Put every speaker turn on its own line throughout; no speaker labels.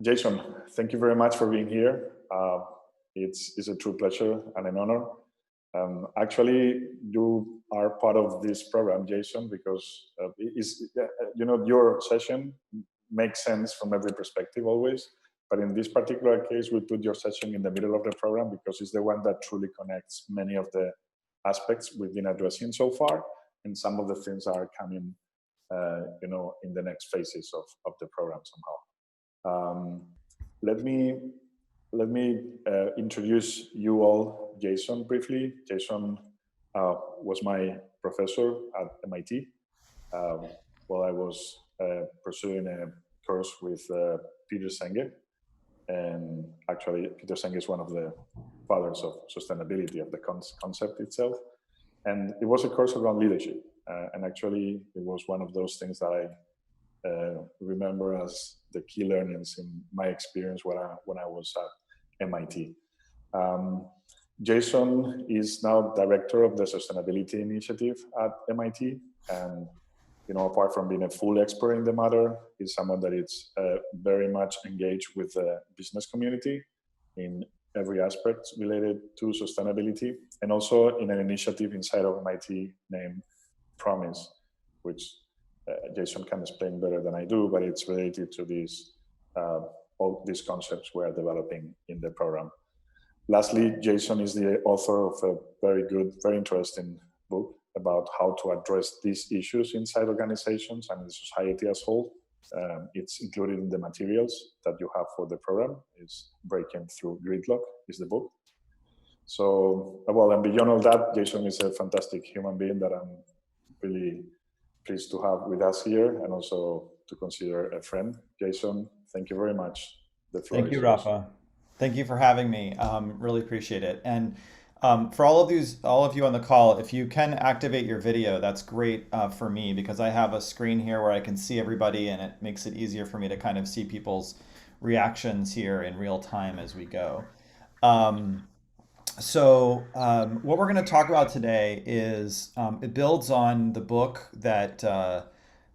Jason, thank you very much for being here. It's a true pleasure and an honor. Actually, you are part of this program, Jason, because your session makes sense from every perspective always. But in this particular case, we put your session in the middle of the program because it's the one that truly connects many of the aspects we've been addressing so far, and some of the things are coming, in the next phases of the program somehow. Let me introduce you all, Jason, briefly. Jason was my professor at MIT while I was pursuing a course with Peter Senge. And actually, Peter Senge is one of the fathers of sustainability, of the concept itself. And it was a course around leadership. And actually, it was one of those things that I remember as the key learnings in my experience when I was at MIT. Jason is now director of the Sustainability Initiative at MIT, and apart from being a full expert in the matter, is someone that is very much engaged with the business community in every aspect related to sustainability, and also in an initiative inside of MIT named Promise, which Jason can explain better than I do, but it's related to all these concepts we're developing in the program. Lastly, Jason is the author of a very good, very interesting book about how to address these issues inside organizations and the society as a whole. It's included in the materials that you have for the program. It's Breaking Through Gridlock is the book. So, and beyond all that, Jason is a fantastic human being that I'm really pleased to have with us here, and also to consider a friend. Jason, thank you very much. The floor
Thank
is
you,
yours.
Rafa. Thank you for having me. Really appreciate it. And for all of you on the call, if you can activate your video, that's great for me, because I have a screen here where I can see everybody, and it makes it easier for me to kind of see people's reactions here in real time as we go. What we're going to talk about today is it builds on the book that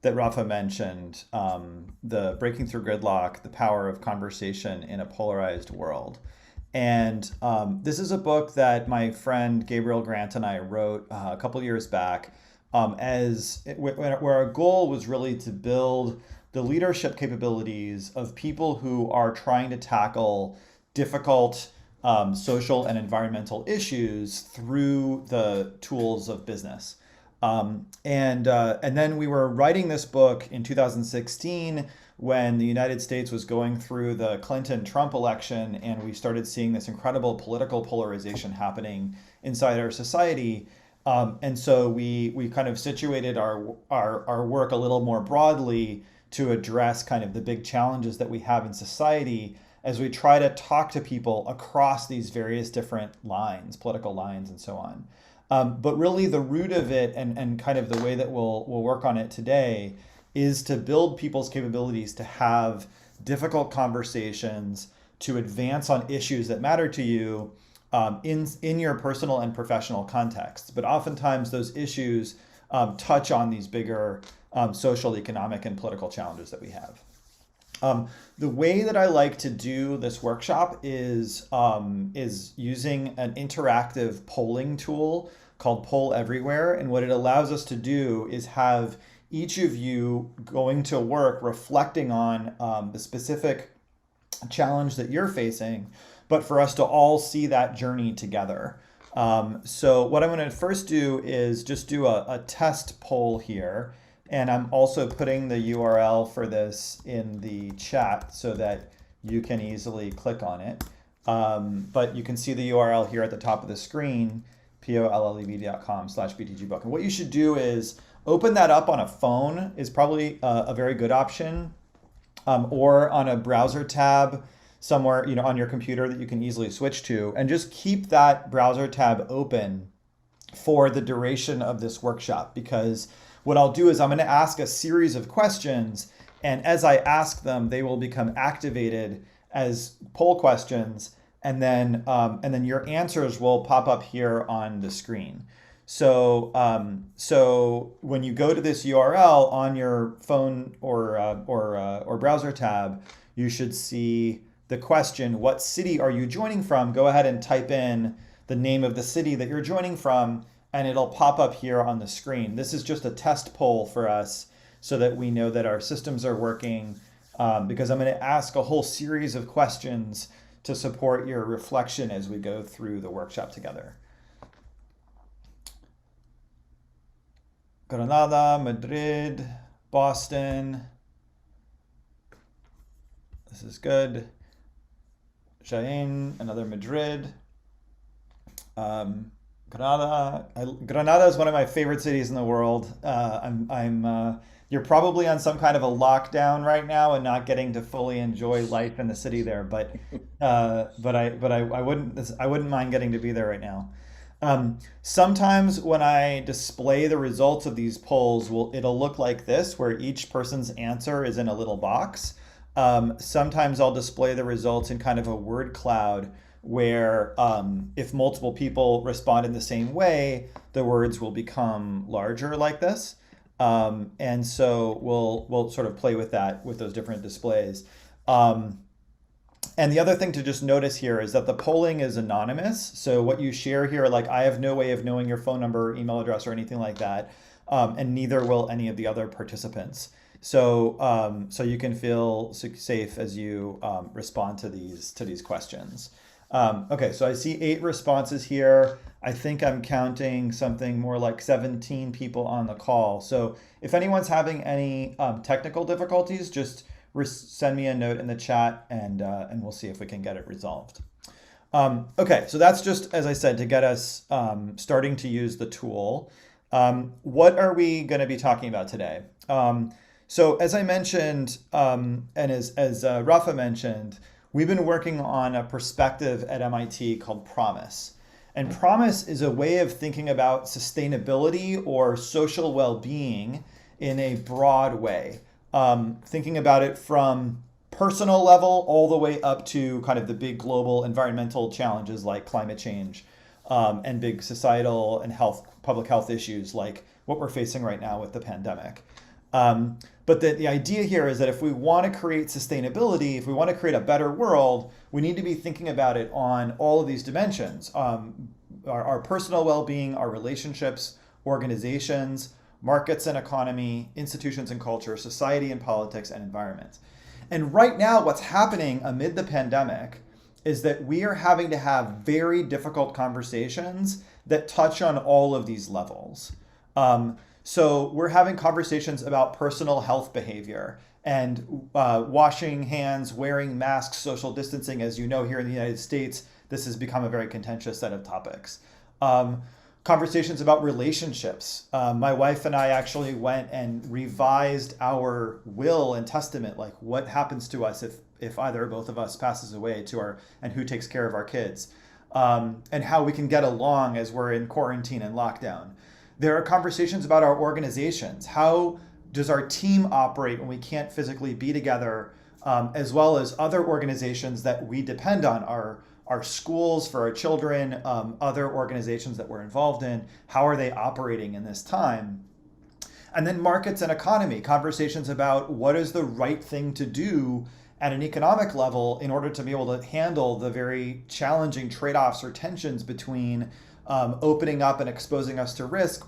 Rafa mentioned, the Breaking Through Gridlock, The Power of Conversation in a Polarized World. And this is a book that my friend Gabriel Grant and I wrote a couple years back, where our goal was really to build the leadership capabilities of people who are trying to tackle difficult social and environmental issues through the tools of business. And then we were writing this book in 2016 when the United States was going through the Clinton-Trump election, and we started seeing this incredible political polarization happening inside our society. And so we kind of situated our work a little more broadly to address kind of the big challenges that we have in society as we try to talk to people across these various different lines, political lines and so on. But really the root of it, and kind of the way that we'll work on it today, is to build people's capabilities to have difficult conversations, to advance on issues that matter to you in your personal and professional contexts. But oftentimes those issues touch on these bigger social, economic, and political challenges that we have. The way that I like to do this workshop is using an interactive polling tool called Poll Everywhere. And what it allows us to do is have each of you going to work reflecting on the specific challenge that you're facing, but for us to all see that journey together. So what I'm going to first do is just do a test poll here. And I'm also putting the URL for this in the chat so that you can easily click on it. But you can see the URL here at the top of the screen, pollev.com/btgbook. And what you should do is open that up on a phone is probably a very good option, or on a browser tab somewhere, on your computer that you can easily switch to, and just keep that browser tab open for the duration of this workshop, because what I'll do is I'm going to ask a series of questions, and as I ask them, they will become activated as poll questions, and then your answers will pop up here on the screen. So when you go to this URL on your phone or browser tab, you should see the question, what city are you joining from? Go ahead and type in the name of the city that you're joining from, and it'll pop up here on the screen. This is just a test poll for us so that we know that our systems are working, because I'm going to ask a whole series of questions to support your reflection as we go through the workshop together. Granada, Madrid, Boston. This is good. Jaén, another Madrid. Granada. Granada is one of my favorite cities in the world. You're probably on some kind of a lockdown right now and not getting to fully enjoy life in the city there, but I wouldn't mind getting to be there right now. Sometimes when I display the results of these polls, it'll look like this, where each person's answer is in a little box. Sometimes I'll display the results in kind of a word cloud where if multiple people respond in the same way, the words will become larger like this. And so we'll sort of play with that, with those different displays. And the other thing to just notice here is that the polling is anonymous. So what you share here, like I have no way of knowing your phone number, email address, or anything like that. And neither will any of the other participants. So you can feel safe as you respond to these questions. Okay, so I see 8 responses here. I think I'm counting something more like 17 people on the call. So if anyone's having any technical difficulties, just send me a note in the chat, and we'll see if we can get it resolved. Okay, so that's just, as I said, to get us starting to use the tool. What are we going to be talking about today? So as I mentioned, and as Rafa mentioned, we've been working on a perspective at MIT called Promise. And Promise is a way of thinking about sustainability or social well-being in a broad way. Thinking about it from personal level all the way up to kind of the big global environmental challenges like climate change, and big societal and public health issues like what we're facing right now with the pandemic. But the idea here is that if we want to create sustainability, if we want to create a better world, we need to be thinking about it on all of these dimensions. Our personal well-being, our relationships, organizations, markets and economy, institutions and culture, society and politics, and environment. And right now, what's happening amid the pandemic is that we are having to have very difficult conversations that touch on all of these levels. So we're having conversations about personal health behavior and washing hands, wearing masks, social distancing. As you know, here in the United States, this has become a very contentious set of topics. Conversations about relationships. My wife and I actually went and revised our will and testament, like what happens to us if either or both of us passes away, and who takes care of our kids, and how we can get along as we're in quarantine and lockdown. There are conversations about our organizations. How does our team operate when we can't physically be together, as well as other organizations that we depend on, our schools for our children, other organizations that we're involved in. How are they operating in this time? And then markets and economy, conversations about what is the right thing to do at an economic level in order to be able to handle the very challenging trade-offs or tensions between opening up and exposing us to risk,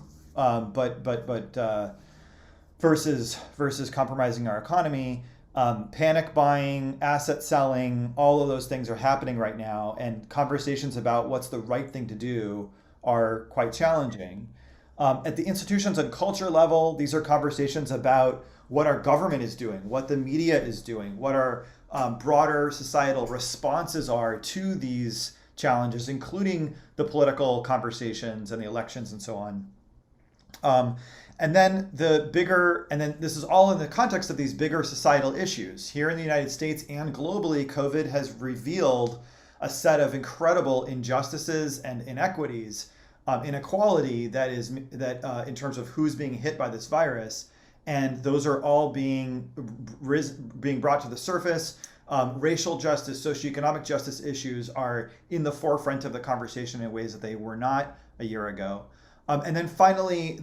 versus compromising our economy. Panic buying, asset selling, all of those things are happening right now, and conversations about what's the right thing to do are quite challenging. At the institutions and culture level, these are conversations about what our government is doing, what the media is doing, what our broader societal responses are to these challenges, including the political conversations and the elections and so on. And then this is all in the context of these bigger societal issues. Here in the United States and globally, COVID has revealed a set of incredible injustices and inequities, inequality that in terms of who's being hit by this virus. And those are all being brought to the surface. Racial justice, socioeconomic justice issues are in the forefront of the conversation in ways that they were not a year ago. And then finally,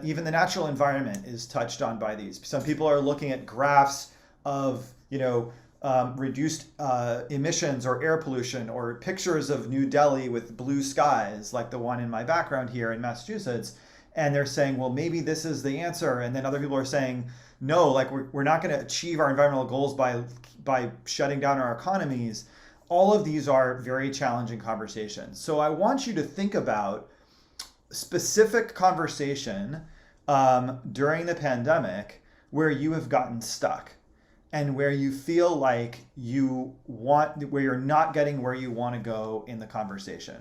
even the natural environment is touched on by these. Some people are looking at graphs of, reduced emissions or air pollution, or pictures of New Delhi with blue skies, like the one in my background here in Massachusetts. And they're saying, well, maybe this is the answer. And then other people are saying, no, like we're not going to achieve our environmental goals by shutting down our economies. All of these are very challenging conversations. So I want you to think about specific conversation during the pandemic where you have gotten stuck and where you feel like where you're not getting where you want to go in the conversation.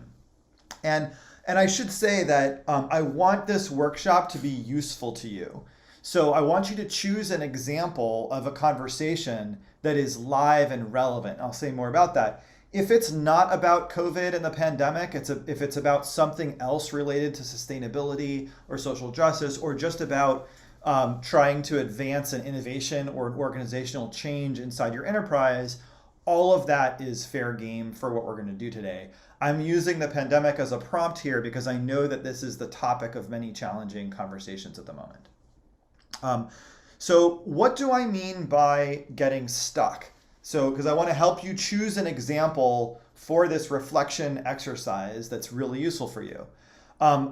And I should say that I want this workshop to be useful to you. So I want you to choose an example of a conversation that is live and relevant. I'll say more about that. If it's not about COVID and the pandemic, if it's about something else related to sustainability or social justice, or just about trying to advance an innovation or an organizational change inside your enterprise, all of that is fair game for what we're going to do today. I'm using the pandemic as a prompt here because I know that this is the topic of many challenging conversations at the moment. So what do I mean by getting stuck? So, because I want to help you choose an example for this reflection exercise that's really useful for you.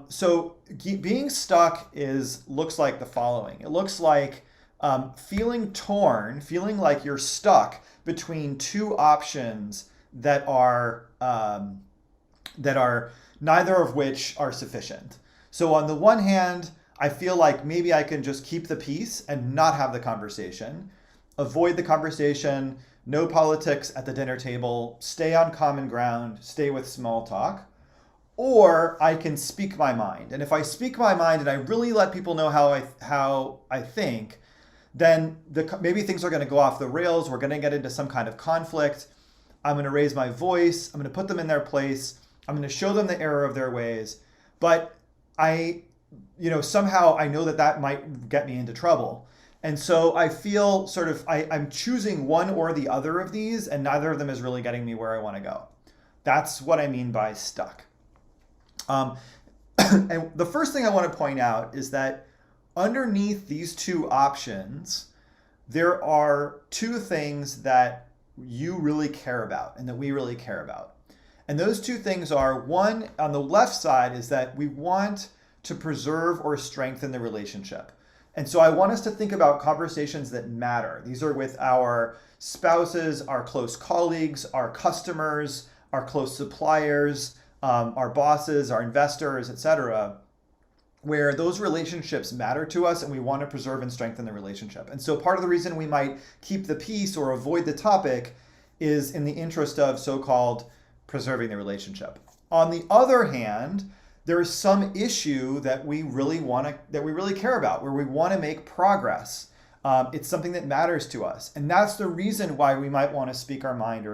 So being stuck looks like the following. It looks like feeling torn, feeling like you're stuck between two options that are neither of which are sufficient. So on the one hand, I feel like maybe I can just keep the peace and not have the conversation, avoid the conversation, no politics at the dinner table, stay on common ground, stay with small talk. Or I can speak my mind. And if I speak my mind and I really let people know how I think, then maybe things are going to go off the rails. We're going to get into some kind of conflict. I'm going to raise my voice. I'm going to put them in their place. I'm going to show them the error of their ways. But somehow I know that might get me into trouble. And so I feel I'm choosing one or the other of these, and neither of them is really getting me where I want to go. That's what I mean by stuck. And the first thing I want to point out is that underneath these two options, there are two things that you really care about and that we really care about. And those two things are, one, on the left side, is that we want to preserve or strengthen the relationship. And so I want us to think about conversations that matter. These are with our spouses, our close colleagues, our customers, our close suppliers, our bosses, our investors, etc., where those relationships matter to us and we want to preserve and strengthen the relationship. And so part of the reason we might keep the peace or avoid the topic is in the interest of so-called preserving the relationship. On the other hand, there is some issue that we really care about, where we want to make progress. It's something that matters to us. And that's the reason why we might want to speak our mind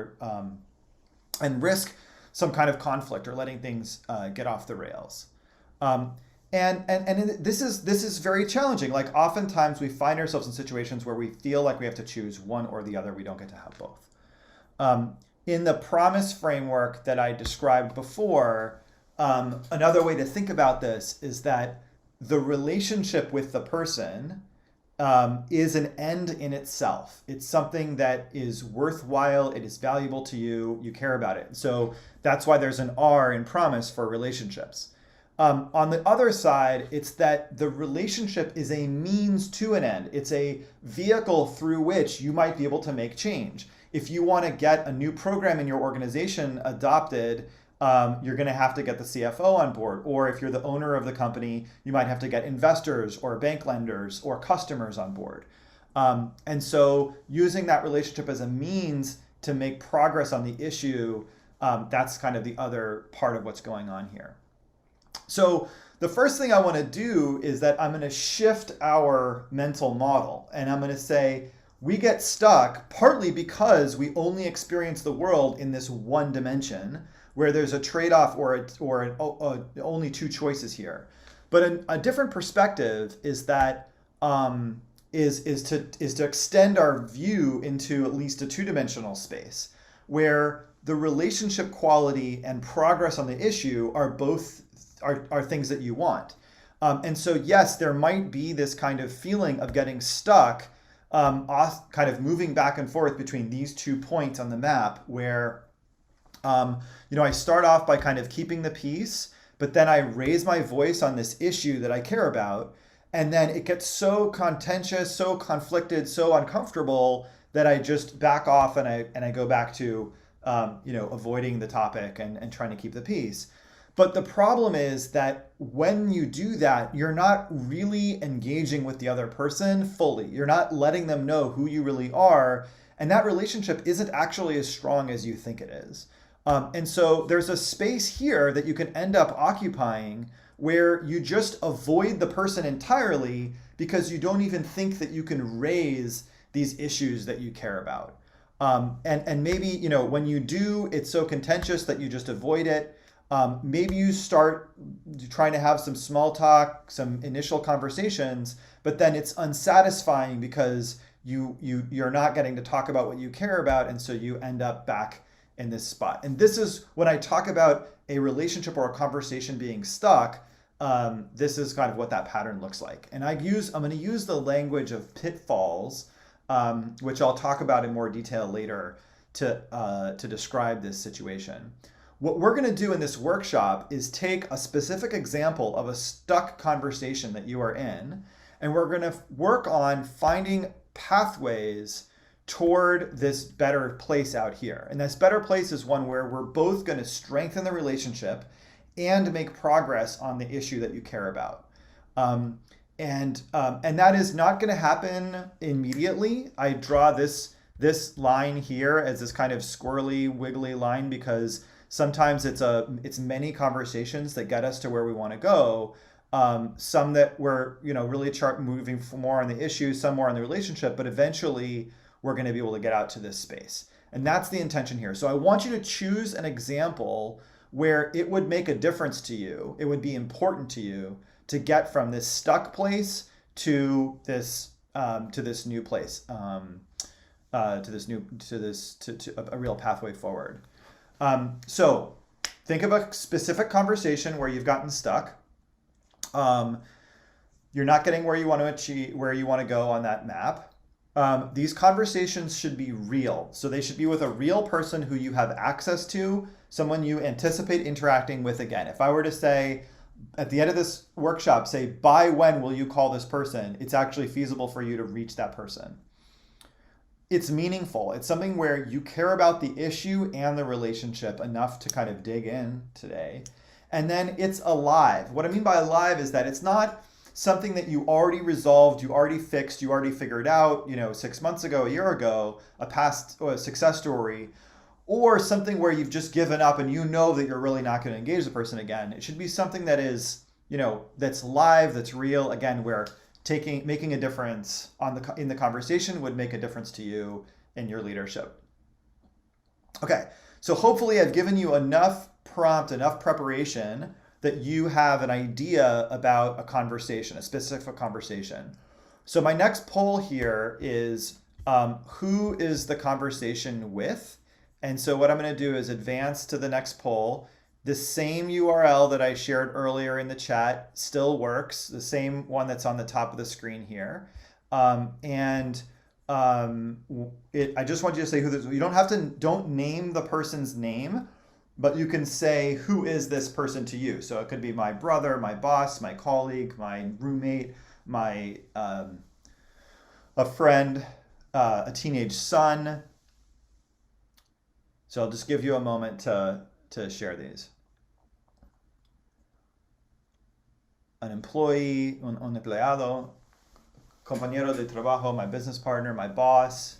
and risk some kind of conflict or letting things get off the rails. And this is very challenging. Like oftentimes we find ourselves in situations where we feel like we have to choose one or the other. We don't get to have both. In the promise framework that I described before, another way to think about this is that the relationship with the person is an end in itself. It's something that is worthwhile, it is valuable to you, you care about it. So that's why there's an R in promise for relationships. On the other side, it's that the relationship is a means to an end. It's a vehicle through which you might be able to make change. If you want to get a new program in your organization adopted, you're going to have to get the CFO on board. Or if you're the owner of the company, you might have to get investors or bank lenders or customers on board. And so using that relationship as a means to make progress on the issue, that's kind of the other part of what's going on here. So the first thing I want to do is that I'm going to shift our mental model. And I'm going to say, we get stuck partly because we only experience the world in this one dimension, where there's a trade-off or only two choices here. But a different perspective is that is to extend our view into at least a two-dimensional space, where the relationship quality and progress on the issue are both are things that you want. And so, yes, there might be this kind of feeling of getting stuck, kind of moving back and forth between these 2 points on the map where, I start off by kind of keeping the peace, but then I raise my voice on this issue that I care about. And then it gets so contentious, so conflicted, so uncomfortable that I just back off and I go back to, avoiding the topic and trying to keep the peace. But the problem is that when you do that, you're not really engaging with the other person fully. You're not letting them know who you really are. And that relationship isn't actually as strong as you think it is. And so there's a space here that you can end up occupying where you just avoid the person entirely because you don't even think that you can raise these issues that you care about. And maybe, when you do, it's so contentious that you just avoid it. Maybe you start trying to have some small talk, some initial conversations, but then it's unsatisfying because you're not getting to talk about what you care about, and so you end up back in this spot. And this is when I talk about a relationship or a conversation being stuck. This is kind of what that pattern looks like. And I'm going to use the language of pitfalls, which I'll talk about in more detail later to describe this situation. What we're going to do in this workshop is take a specific example of a stuck conversation that you are in, and we're going to work on finding pathways toward this better place out here. And this better place is one where we're both going to strengthen the relationship and make progress on the issue that you care about. And that is not going to happen immediately. I draw this line here as this kind of squirrely, wiggly line because sometimes it's many conversations that get us to where we want to go. Some that we're really moving more on the issue, some more on the relationship, but eventually we're going to be able to get out to this space. And that's the intention here. So I want you to choose an example where it would make a difference to you. It would be important to you to get from this stuck place to this new place, to a real pathway forward. So think of a specific conversation where you've gotten stuck. You're not getting where you want to achieve, where you want to go on that map. These conversations should be real. So they should be with a real person who you have access to, someone you anticipate interacting with again. If I were to say at the end of this workshop, say, by when will you call this person? It's actually feasible for you to reach that person. It's meaningful. It's something where you care about the issue and the relationship enough to kind of dig in today. And then it's alive. What I mean by alive is that it's not something that you already resolved, you already fixed, you already figured out, 6 months ago, a year ago, a past success story, or something where you've just given up and you know that you're really not going to engage the person again. It should be something that is, that's live, that's real, again, where making a difference in the conversation would make a difference to you in your leadership. Okay, so hopefully I've given you enough prompt, enough preparation that you have an idea about a conversation, a specific conversation. So my next poll here is who is the conversation with? And so what I'm going to do is advance to the next poll. The same URL that I shared earlier in the chat still works, the same one that's on the top of the screen here. I just want you to say who this is. You don't name the person's name, but you can say, who is this person to you? So it could be my brother, my boss, my colleague, my roommate, a friend, a teenage son. So I'll just give you a moment to share these. An employee, un empleado, compañero de trabajo, my business partner, my boss.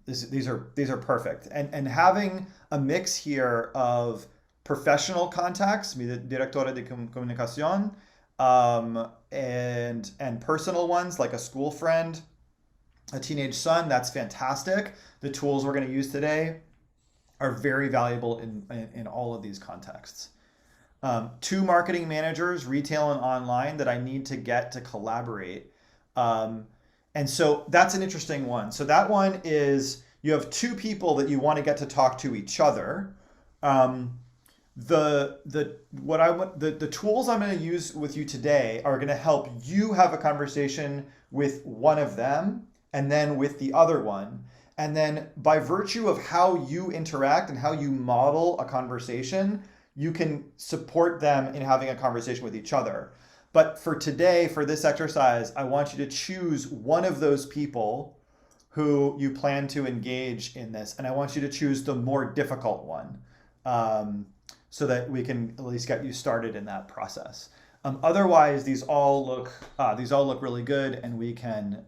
These are perfect. And having a mix here of professional contacts, mi directora de comunicación, and personal ones like a school friend, a teenage son, that's fantastic. The tools we're going to use today are very valuable in all of these contexts. 2 marketing managers, retail and online, that I need to get to collaborate. And so that's an interesting one. So that one is, you have 2 people that you want to get to talk to each other. The tools I'm going to use with you today are going to help you have a conversation with one of them and then with the other one. And then by virtue of how you interact and how you model a conversation, you can support them in having a conversation with each other. But for today, for this exercise, I want you to choose one of those people who you plan to engage in this. And I want you to choose the more difficult one, so that we can at least get you started in that process. Otherwise, these all look really good, and we can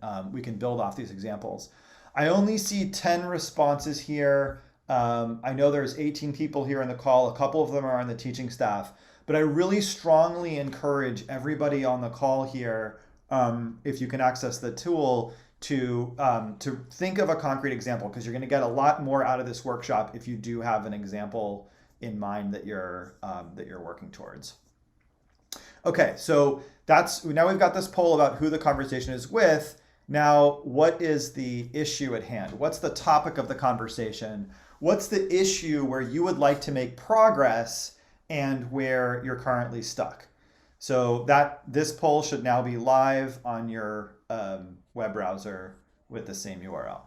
build off these examples. I only see 10 responses here. I know there's 18 people here in the call. A couple of them are on the teaching staff, but I really strongly encourage everybody on the call here, if you can access the tool, to think of a concrete example, because you're going to get a lot more out of this workshop if you do have an example in mind that you're working towards. Okay, so now we've got this poll about who the conversation is with. Now, what is the issue at hand? What's the topic of the conversation? What's the issue where you would like to make progress and where you're currently stuck? So this poll should now be live on your web browser with the same URL.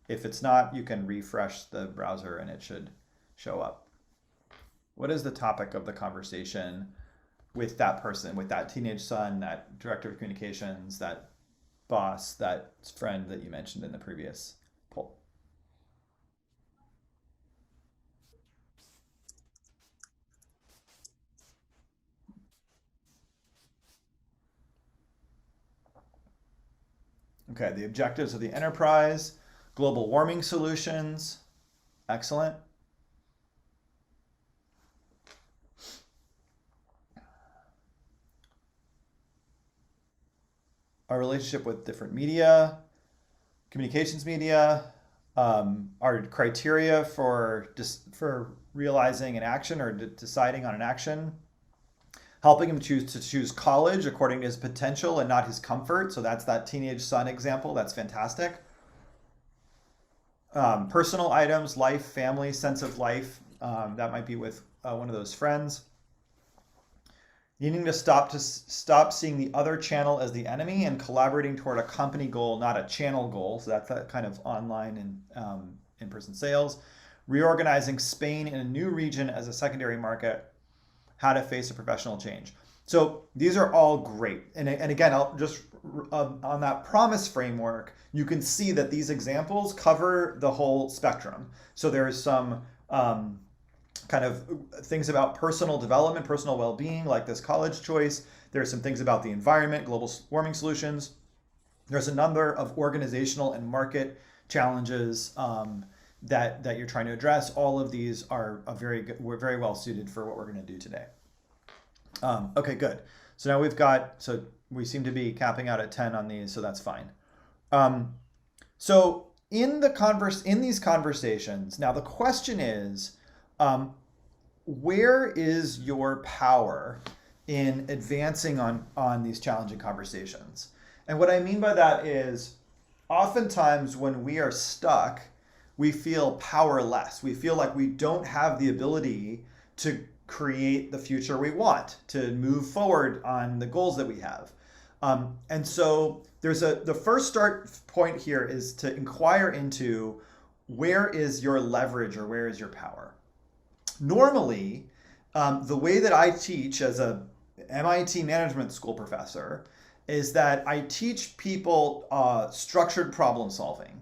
If it's not, you can refresh the browser and it should show up. What is the topic of the conversation with that person, with that teenage son, that director of communications, that boss, that friend that you mentioned in the previous poll? Okay, the objectives of the enterprise, global warming solutions. Excellent. Our relationship with different media, communications media, our criteria for realizing an action or deciding on an action, helping him choose college according to his potential and not his comfort. So that's that teenage son example. That's fantastic. Personal items, life, family, sense of life. That might be with one of those friends. Needing to stop seeing the other channel as the enemy and collaborating toward a company goal, not a channel goal. So that's that kind of online and in-person sales. Reorganizing Spain in a new region as a secondary market. How to face a professional change. So these are all great. And again, I'll just on that promise framework, you can see that these examples cover the whole spectrum. So there's some kind of things about personal development, personal well-being, like this college choice. There's some things about the environment, global warming solutions. There's a number of organizational and market challenges that you're trying to address. All of these are we're very well suited for what we're going to do today. Okay, good. So now we seem to be capping out at 10 on these, so that's fine. So in these conversations, now the question is, where is your power in advancing on these challenging conversations? And what I mean by that is, oftentimes when we are stuck, we feel powerless. We feel like we don't have the ability to create the future we want, to move forward on the goals that we have. And so the first start point here is to inquire into, where is your leverage or where is your power? Normally, the way that I teach as a MIT management school professor is that I teach people structured problem solving,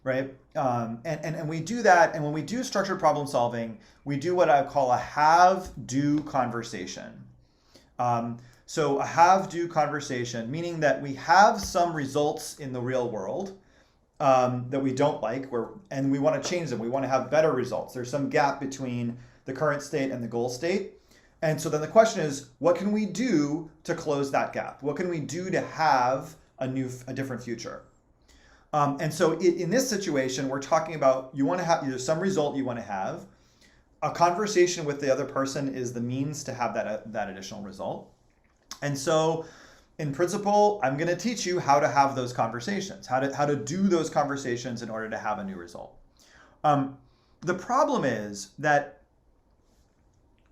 right? And we do that, and when we do structured problem solving, we do what I call a have-do conversation. So a have-do conversation, meaning that we have some results in the real world that we don't like, and we want to change them. We want to have better results. There's some gap between the current state and the goal state. And so then the question is, what can we do to close that gap? What can we do to have a different future? And so in this situation, we're talking about, you want to have, there's some result you want to have. A conversation with the other person is the means to have that additional result. And so in principle, I'm going to teach you how to have those conversations, how to do those conversations in order to have a new result. The problem is that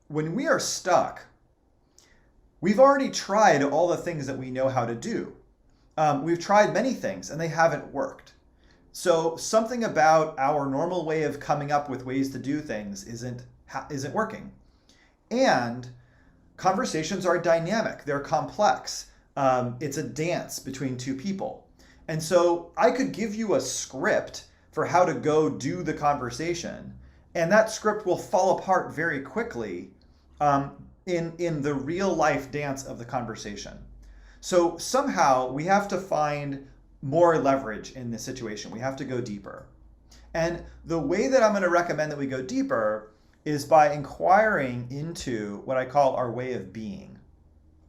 when we are stuck, we've already tried all the things that we know how to do. We've tried many things and they haven't worked. So something about our normal way of coming up with ways to do things isn't working. And conversations are dynamic, they're complex. It's a dance between two people. And so I could give you a script for how to go do the conversation, and that script will fall apart very quickly in the real life dance of the conversation. So somehow we have to find more leverage in this situation. We have to go deeper. And the way that I'm going to recommend that we go deeper is by inquiring into what I call our way of being.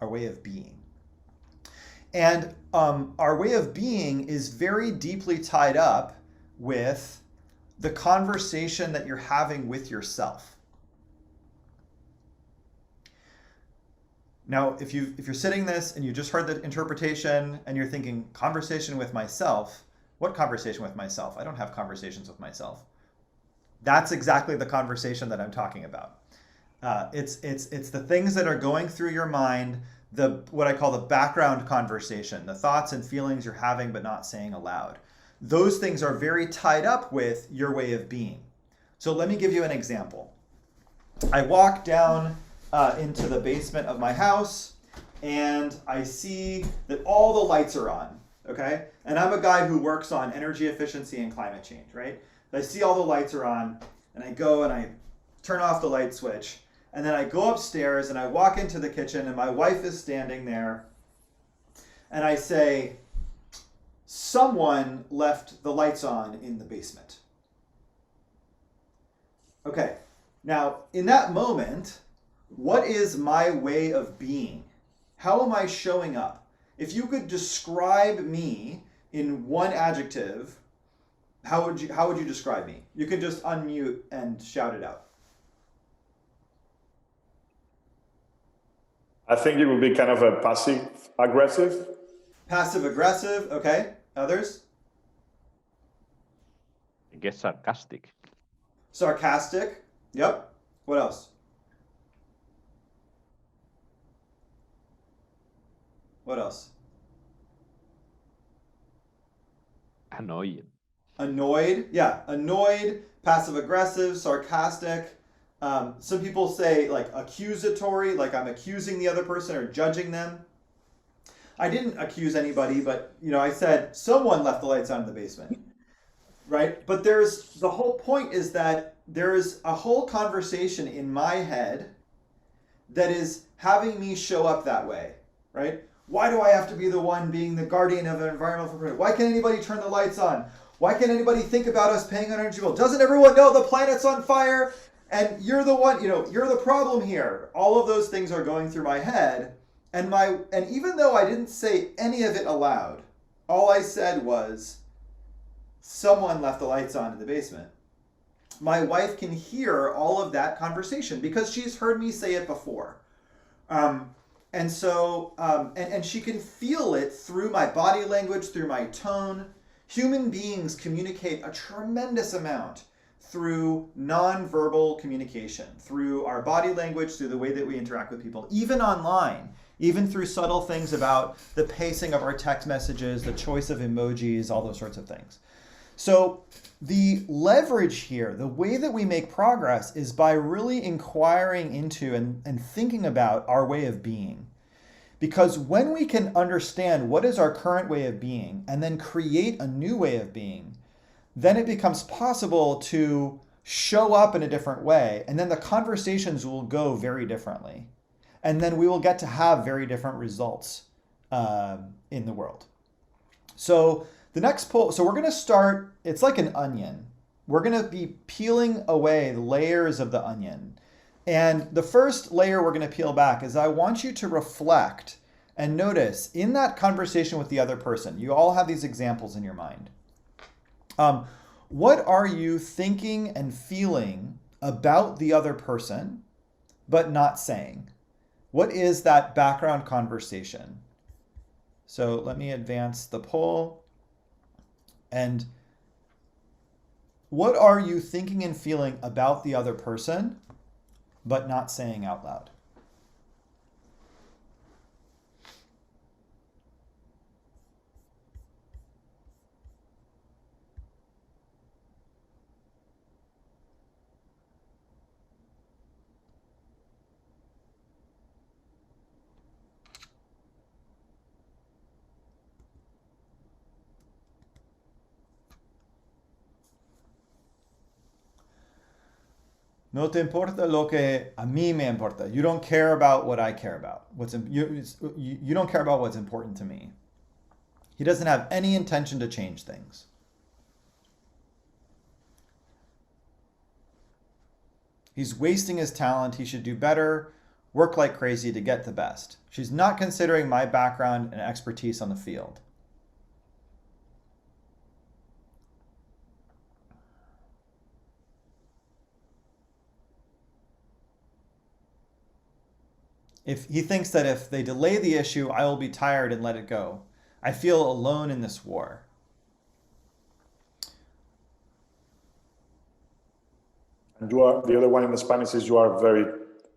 Our way of being. And our way of being is very deeply tied up with the conversation that you're having with yourself. Now, if you're sitting this and you just heard the interpretation and you're thinking, conversation with myself, what conversation with myself? I don't have conversations with myself. That's exactly the conversation that I'm talking about. It's the things that are going through your mind, what I call the background conversation, the thoughts and feelings you're having but not saying aloud. Those things are very tied up with your way of being. So let me give you an example. I walk down into the basement of my house and I see that all the lights are on, okay? And I'm a guy who works on energy efficiency and climate change, right? I see all the lights are on and I go and I turn off the light switch and then I go upstairs and I walk into the kitchen and my wife is standing there and I say, someone left the lights on in the basement. Okay, now in that moment, what is my way of being? How am I showing up? If you could describe me in one adjective, how would you describe me? You can just unmute and shout it out.
I think it would be kind of a passive aggressive.
Passive aggressive, okay. Others?
I guess sarcastic.
Sarcastic, yep. What else? What else?
Annoyed.
Annoyed, yeah. Annoyed, passive aggressive, sarcastic. Some people say like accusatory, like I'm accusing the other person or judging them. I didn't accuse anybody, but I said someone left the lights on in the basement, right? But the whole point is that there's a whole conversation in my head that is having me show up that way, right? Why do I have to be the one being the guardian of an environmental footprint? Why can't anybody turn the lights on? Why can't anybody think about us paying an energy bill? Doesn't everyone know the planet's on fire? And you're the one, you're the problem here. All of those things are going through my head. And even though I didn't say any of it aloud, all I said was, someone left the lights on in the basement. My wife can hear all of that conversation because she's heard me say it before. And so she can feel it through my body language, through my tone. Human beings communicate a tremendous amount through nonverbal communication, through our body language, through the way that we interact with people, even online, even through subtle things about the pacing of our text messages, the choice of emojis, all those sorts of things. So the leverage here, the way that we make progress is by really inquiring into and thinking about our way of being. Because when we can understand what is our current way of being and then create a new way of being, then it becomes possible to show up in a different way. And then the conversations will go very differently. And then we will get to have very different results in the world. So the next poll, so we're going to start, it's like an onion. We're going to be peeling away the layers of the onion. And the first layer we're going to peel back is I want you to reflect and notice in that conversation with the other person, you all have these examples in your mind. What are you thinking and feeling about the other person, but not saying? What is that background conversation? So let me advance the poll. And what are you thinking and feeling about the other person, but not saying out loud. No te importa lo que a mí me importa. You don't care about what I care about. You don't care about what's important to me. He doesn't have any intention to change things. He's wasting his talent. He should do better, work like crazy to get the best. She's not considering my background and expertise on the field. If he thinks that if they delay the issue, I will be tired and let it go. I feel alone in this war.
And you are, the other one in the Spanish is you are very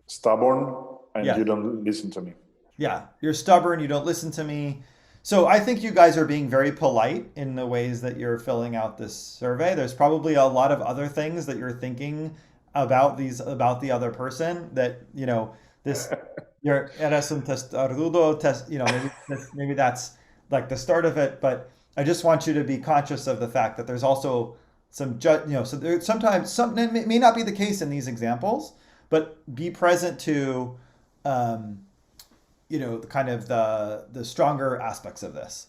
stubborn and
Yeah.
you don't listen to me.
Yeah, you're stubborn, you don't listen to me. So I think you guys are being very polite in the ways that you're filling out this survey. There's probably a lot of other things that you're thinking about the other person that, you know, this you're eres un testarudo test, you know, maybe that's like the start of it, but I just want you to be conscious of the fact that there's also some so there sometimes it may not be the case in these examples, but be present to kind of the stronger aspects of this.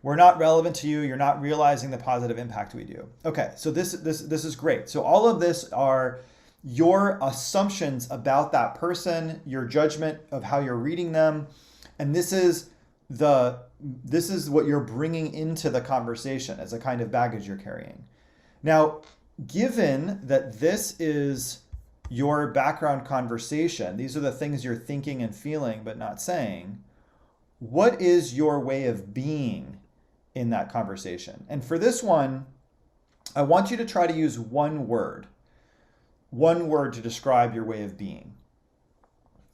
We're not relevant to you. You're not realizing the positive impact we do. Okay, so this is great. So all of this are your assumptions about that person, your judgment of how you're reading them, and this is what you're bringing into the conversation as a kind of baggage you're carrying. Now, given that this is your background conversation, these are the things you're thinking and feeling but not saying, what is your way of being in that conversation? And for this one, I want you to try to use one word to describe your way of being.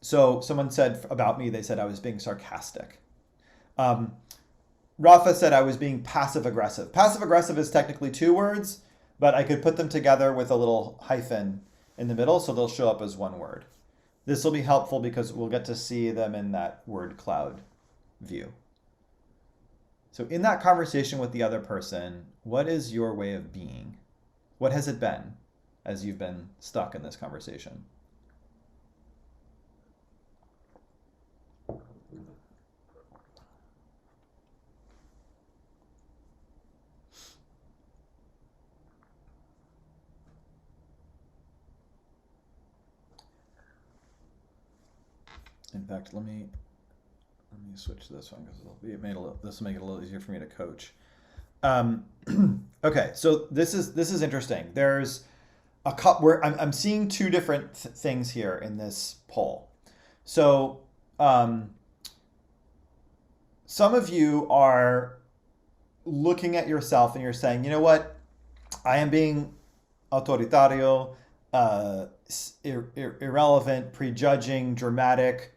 So someone said about me, they said I was being sarcastic. Rafa said I was being passive-aggressive. Passive-aggressive is technically two words, but I could put them together with a little hyphen in the middle, so they'll show up as one word. This will be helpful because we'll get to see them in that word cloud view. So in that conversation with the other person, what is your way of being? What has it been as you've been stuck in this conversation? In fact, let me switch to this one because this will make it a little easier for me to coach. Okay, so this is interesting. There's a couple where I'm seeing two different things here in this poll. So some of you are looking at yourself and you're saying, you know what, I am being autoritario, irrelevant, prejudging, dramatic.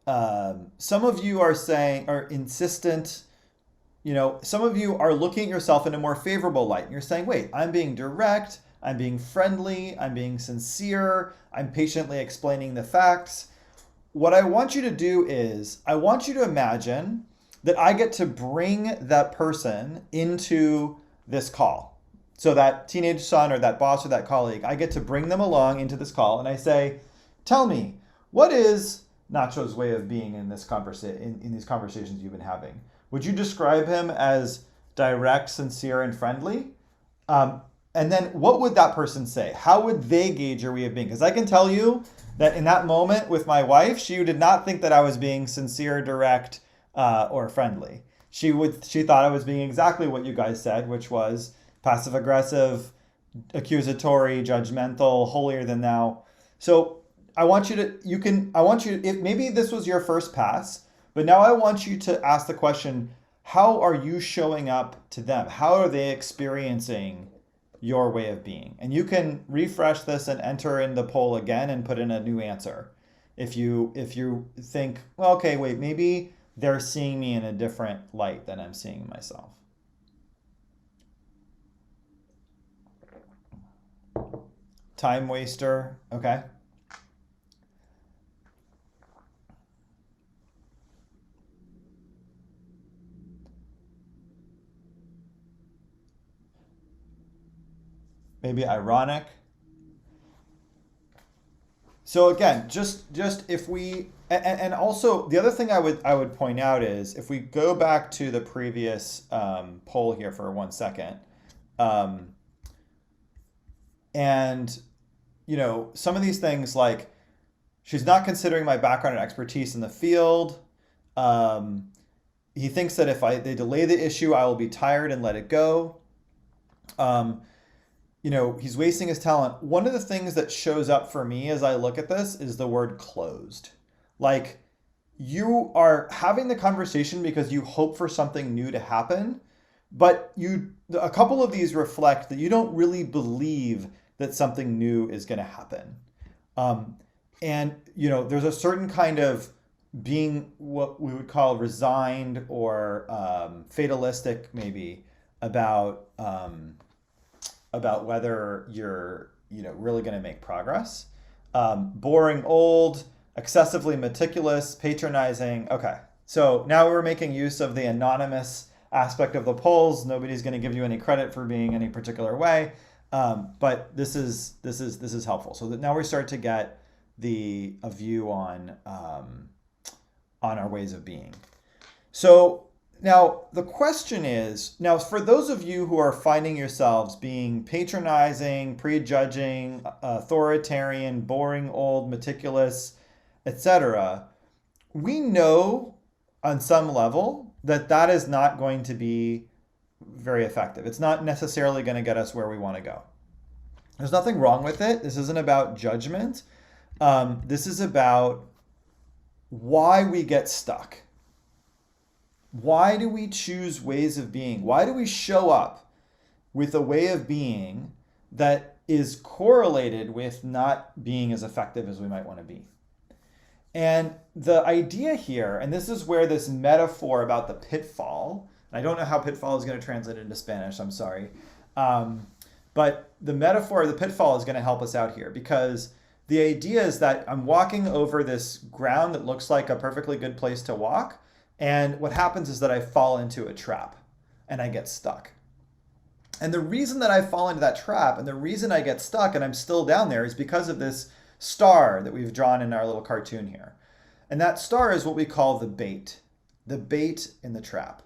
Some of you are insistent. You know, some of you are looking at yourself in a more favorable light. And you're saying, wait, I'm being direct, I'm being friendly, I'm being sincere, I'm patiently explaining the facts. What I want you to do is, I want you to imagine that I get to bring that person into this call. So that teenage son or that boss or that colleague, I get to bring them along into this call and I say, tell me, what is Nacho's way of being in this in these conversations you've been having? Would you describe him as direct, sincere, and friendly? And then what would that person say? How would they gauge your way of being? Because I can tell you that in that moment with my wife, she did not think that I was being sincere, direct, or friendly. She thought I was being exactly what you guys said, which was passive-aggressive, accusatory, judgmental, holier-than-thou. So I want you to, if maybe this was your first pass, but now I want you to ask the question, how are you showing up to them? How are they experiencing your way of being. And you can refresh this and enter in the poll again and put in a new answer. If you think, well, okay, wait, maybe they're seeing me in a different light than I'm seeing myself. Time waster, okay. Maybe ironic. So again, just if we, and also the other thing I would point out is if we go back to the previous poll here for 1 second, and some of these things like she's not considering my background and expertise in the field. He thinks that if they delay the issue, I will be tired and let it go. He's wasting his talent. One of the things that shows up for me as I look at this is the word closed. Like, you are having the conversation because you hope for something new to happen, but a couple of these reflect that you don't really believe that something new is going to happen. And there's a certain kind of being what we would call resigned or fatalistic maybe about whether you're really going to make progress. Boring, old, excessively meticulous, patronizing. Okay, so now we're making use of the anonymous aspect of the polls. Nobody's going to give you any credit for being any particular way, but this is helpful. So that now we start to get a view on our ways of being. So now the question is, now for those of you who are finding yourselves being patronizing, prejudging, authoritarian, boring, old, meticulous, etc., we know on some level that is not going to be very effective. It's not necessarily going to get us where we want to go. There's nothing wrong with it. This isn't about judgment. This is about why we get stuck. Why do we choose ways of being? Why do we show up with a way of being that is correlated with not being as effective as we might want to be? And the idea here, and this is where this metaphor about the pitfall, and I don't know how pitfall is going to translate into Spanish, I'm sorry. But the metaphor of the pitfall is going to help us out here, because the idea is that I'm walking over this ground that looks like a perfectly good place to walk. And what happens is that I fall into a trap and I get stuck. And the reason that I fall into that trap and the reason I get stuck and I'm still down there is because of this star that we've drawn in our little cartoon here. And that star is what we call the bait in the trap.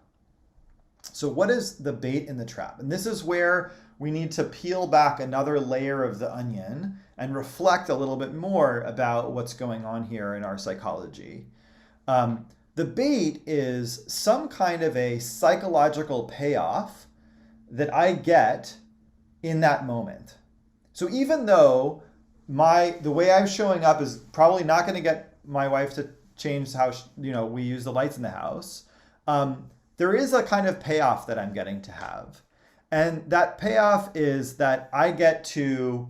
So what is the bait in the trap? And this is where we need to peel back another layer of the onion and reflect a little bit more about what's going on here in our psychology. The bait is some kind of a psychological payoff that I get in that moment. So even though the way I'm showing up is probably not going to get my wife to change how we use the lights in the house, there is a kind of payoff that I'm getting to have. And that payoff is that I get to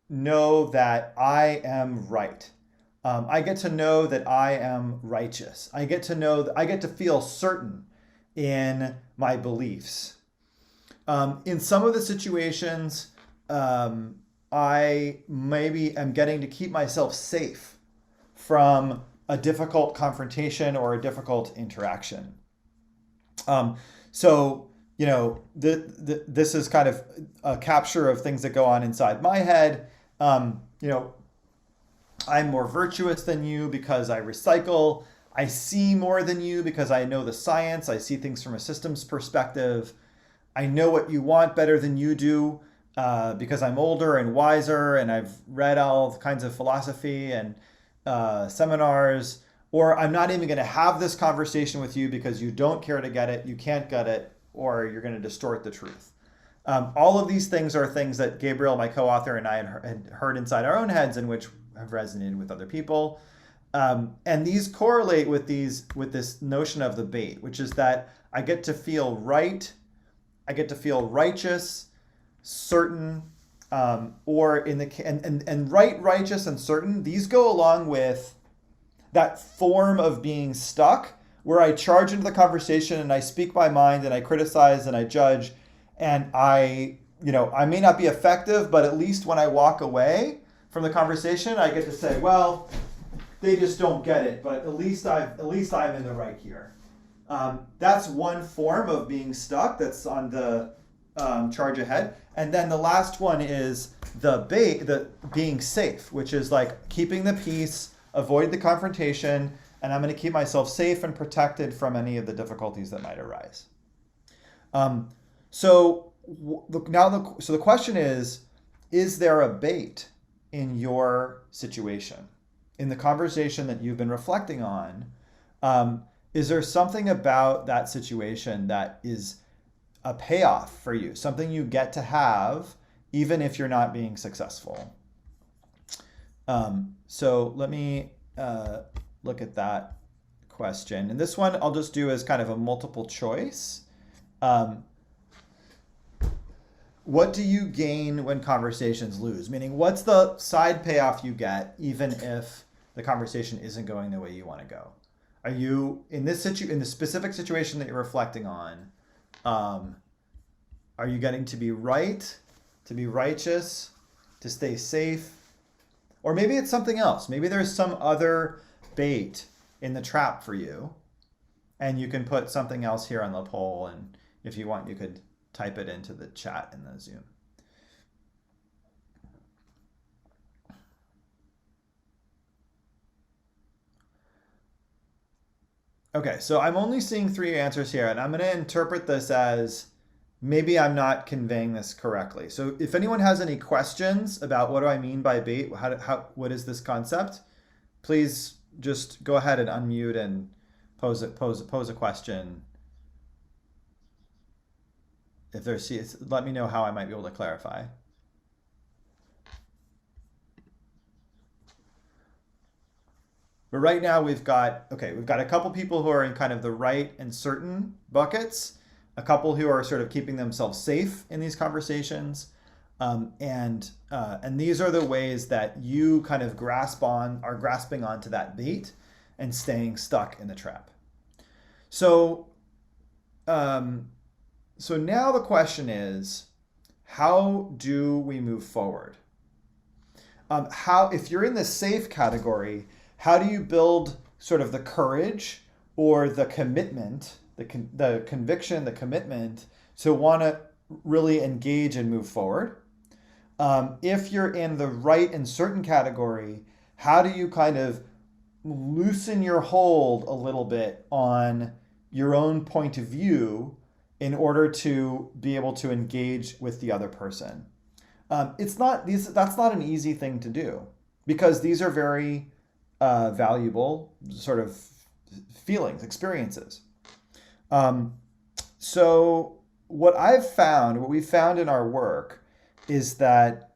know that I am right. I get to know that I am righteous. I get to feel certain in my beliefs. In some of the situations, I maybe am getting to keep myself safe from a difficult confrontation or a difficult interaction. This is kind of a capture of things that go on inside my head. I'm more virtuous than you because I recycle. I see more than you because I know the science. I see things from a systems perspective. I know what you want better than you do because I'm older and wiser and I've read all kinds of philosophy and seminars. Or I'm not even going to have this conversation with you because you don't care to get it, you can't get it, or you're going to distort the truth. All of these things are things that Gabriel, my co-author, and I had heard inside our own heads and which have resonated with other people. And these correlate with this notion of the bait, which is that I get to feel right, I get to feel righteous, certain, or in the and right, righteous, and certain. These go along with that form of being stuck, where I charge into the conversation and I speak my mind and I criticize and I judge, and I may not be effective, but at least when I walk away from the conversation, I get to say, well, they just don't get it, but at least I'm in the right here. That's one form of being stuck. That's on the charge ahead. And then the last one is the being safe, which is like keeping the peace, avoid the confrontation, and I'm going to keep myself safe and protected from any of the difficulties that might arise. So the question is there a bait in your situation, in the conversation that you've been reflecting on? Is there something about that situation that is a payoff for you, something you get to have even if you're not being successful? So let me look at that question. And this one I'll just do as kind of a multiple choice. What do you gain when conversations lose? Meaning, what's the side payoff you get even if the conversation isn't going the way you want to go? Are you in the specific situation that you're reflecting on? Are you getting to be right, to be righteous, to stay safe? Or maybe it's something else. Maybe there's some other bait in the trap for you, and you can put something else here on the poll, and if you want, you could type it into the chat in the Zoom. Okay, so I'm only seeing 3 answers here, and I'm going to interpret this as maybe I'm not conveying this correctly. So if anyone has any questions about what do I mean by bait, what is this concept, please just go ahead and unmute and pose a question. If there's, let me know how I might be able to clarify. But right now we've got a couple people who are in kind of the right and certain buckets, a couple who are sort of keeping themselves safe in these conversations, and these are the ways that you kind of are grasping onto that bait and staying stuck in the trap. So now the question is, how do we move forward? If you're in the safe category, how do you build sort of the courage or the commitment, the conviction, the commitment to want to really engage and move forward? If you're in the right and certain category, how do you kind of loosen your hold a little bit on your own point of view in order to be able to engage with the other person? That's not an easy thing to do, because these are very valuable sort of feelings, experiences. So what we found in our work is that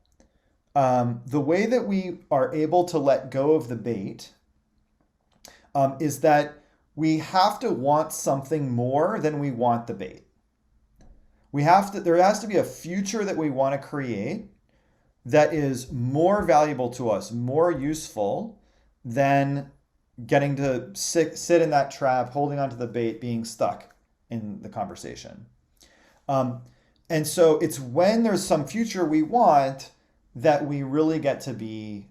the way that we are able to let go of the bait is that we have to want something more than we want the bait. There has to be a future that we want to create that is more valuable to us, more useful than getting to sit in that trap, holding onto the bait, being stuck in the conversation. And so it's when there's some future we want that we really get to be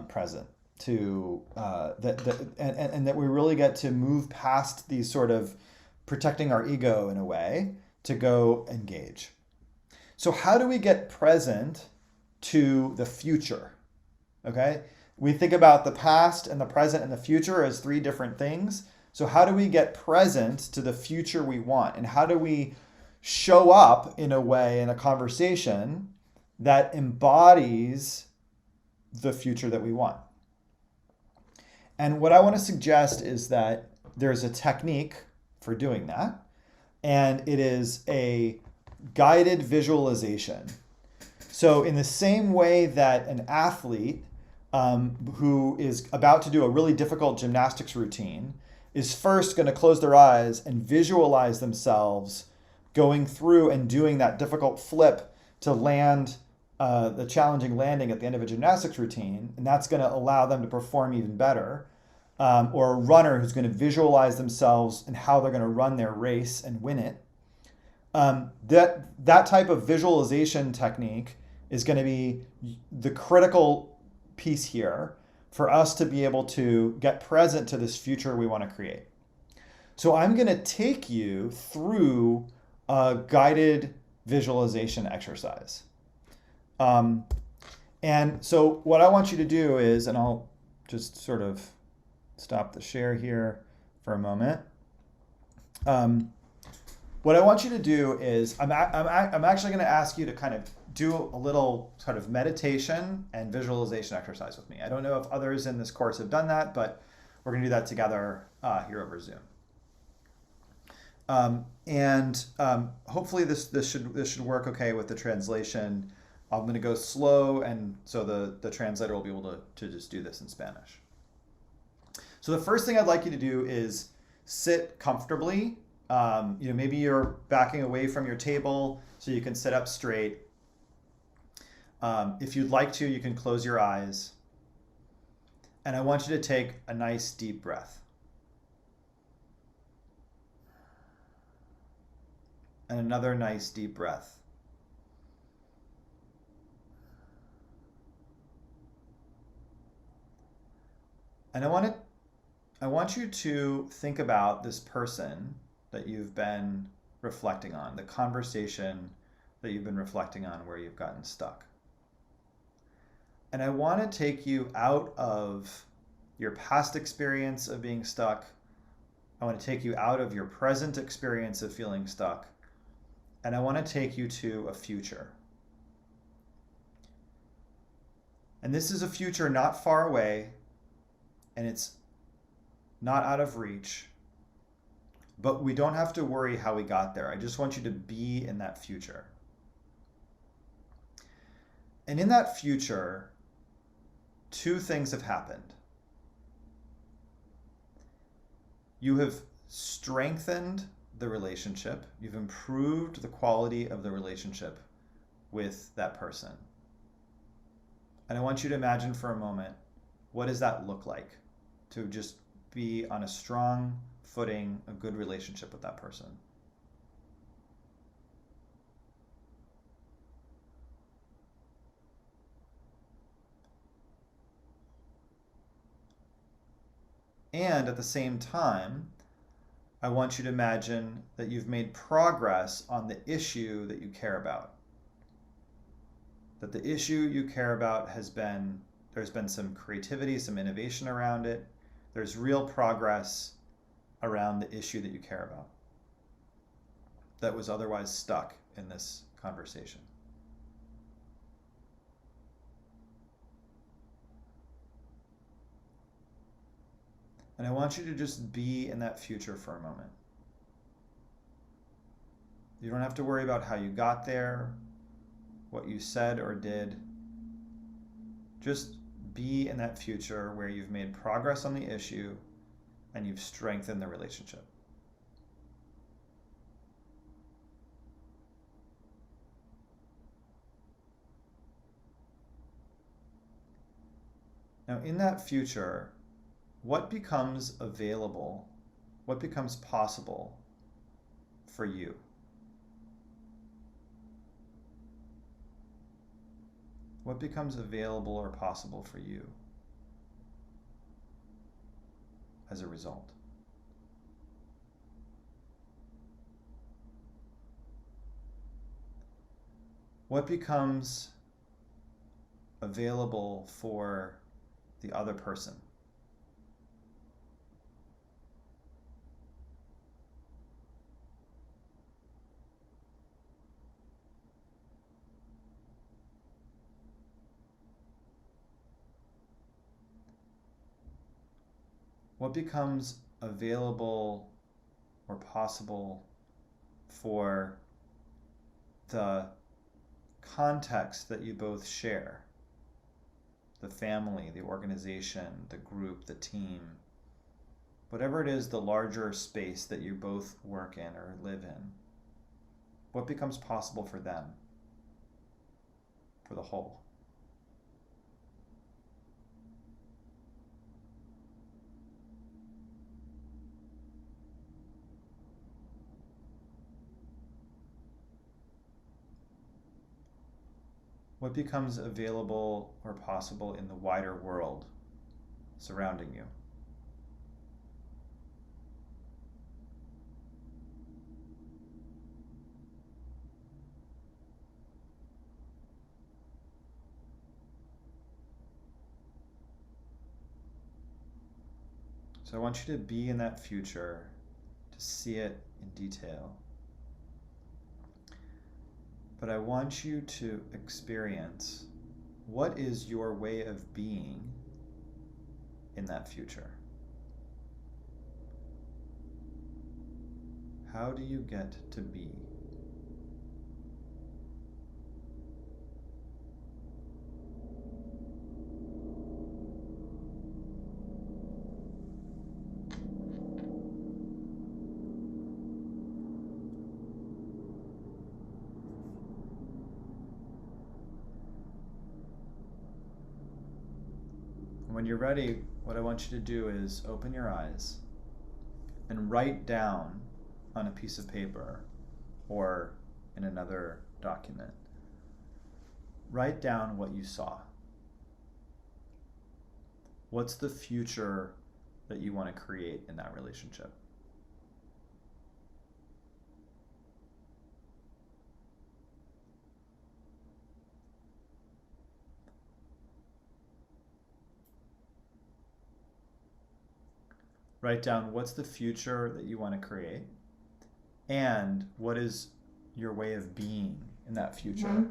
present to and that we really get to move past these sort of protecting our ego in a way to go engage. So how do we get present to the future? Okay, we think about the past and the present and the future as 3 different things. So how do we get present to the future we want? And how do we show up in a way in a conversation that embodies the future that we want? And what I want to suggest is that there's a technique for doing that, and it is a guided visualization. So in the same way that an athlete who is about to do a really difficult gymnastics routine is first going to close their eyes and visualize themselves going through and doing that difficult flip to land the challenging landing at the end of a gymnastics routine, and that's going to allow them to perform even better. Or a runner who's going to visualize themselves and how they're going to run their race and win it. That type of visualization technique is going to be the critical piece here for us to be able to get present to this future we want to create. So I'm going to take you through a guided visualization exercise. And so what I want you to do is, and I'll just sort of stop the share here for a moment. What I want you to do is, I'm actually going to ask you to kind of do a little sort of meditation and visualization exercise with me. I don't know if others in this course have done that, but we're going to do that together here over Zoom. Hopefully this should work okay with the translation. I'm going to go slow, and so the translator will be able to just do this in Spanish. So the first thing I'd like you to do is sit comfortably. Maybe you're backing away from your table so you can sit up straight. If you'd like to, you can close your eyes. And I want you to take a nice deep breath. And another nice deep breath. And I want you to think about this person that you've been reflecting on, the conversation that you've been reflecting on where you've gotten stuck. And I want to take you out of your past experience of being stuck. I want to take you out of your present experience of feeling stuck. And I want to take you to a future. And this is a future not far away, and it's not out of reach, but we don't have to worry how we got there. I just want you to be in that future. And in that future, two things have happened. You have strengthened the relationship. You've improved the quality of the relationship with that person. And I want you to imagine for a moment, what does that look like to just be on a strong footing, a good relationship with that person? And at the same time, I want you to imagine that you've made progress on the issue that you care about. That the issue you care about there's been some creativity, some innovation around it. There's real progress around the issue that you care about that was otherwise stuck in this conversation. And I want you to just be in that future for a moment. You don't have to worry about how you got there, what you said or did. Just be in that future where you've made progress on the issue and you've strengthened the relationship. Now, in that future, what becomes available, what becomes possible for you? What becomes available or possible for you as a result? What becomes available for the other person? What becomes available or possible for the context that you both share? The family, the organization, the group, the team, whatever it is, the larger space that you both work in or live in. What becomes possible for them? for the whole. What becomes available or possible in the wider world surrounding you? So I want you to be in that future, to see it in detail. But I want you to experience what is your way of being in that future. How do you get to be? When you're ready, what I want you to do is open your eyes and write down on a piece of paper or in another document. Write down what you saw. What's the future that you want to create in that relationship? Write down what's the future that you want to create and what is your way of being in that future. Mm-hmm.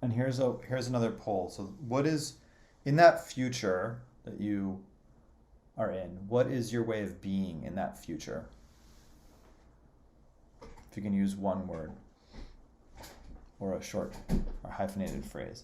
And here's another poll. So what is, in that future that you are in, what is your way of being in that future? If you can use one word or a short or hyphenated phrase.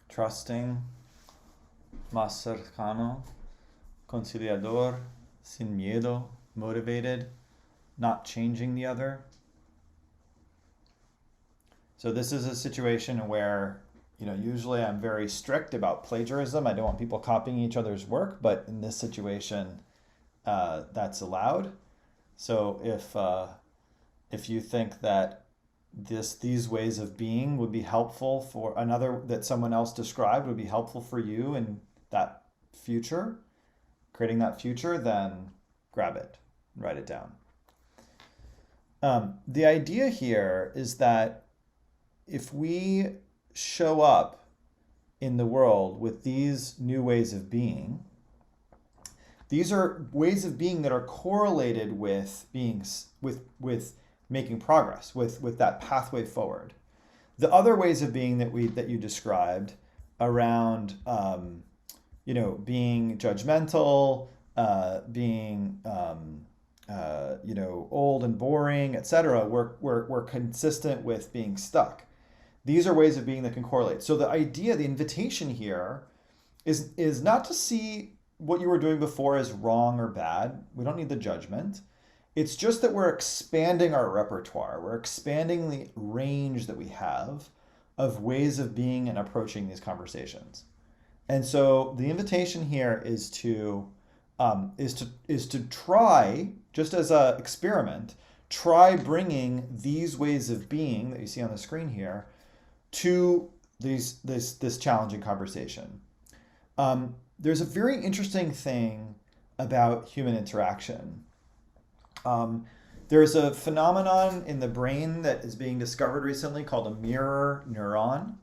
Trusting, más cercano, conciliador, sin miedo, motivated, not changing the other. So this is a situation where, usually I'm very strict about plagiarism. I don't want people copying each other's work, but in this situation, that's allowed. So if you think that these ways of being would be helpful for another that someone else described would be helpful for you in that future, creating that future, then grab it, write it down. The idea here is that if we show up in the world with these new ways of being, These are ways of being that are correlated with with making progress, with that pathway forward. The other ways of being that you described around being judgmental, being old and boring, etc., we're consistent with being stuck. These are ways of being that can correlate. So the invitation here is not to see what you were doing before as wrong or bad. We don't need the judgment. It's just that we're expanding our repertoire. We're expanding the range that we have of ways of being and approaching these conversations. And so the invitation here is to try, just as an experiment, try bringing these ways of being that you see on the screen here to this challenging conversation. There's a very interesting thing about human interaction. There's a phenomenon in the brain that is being discovered recently called a mirror neuron.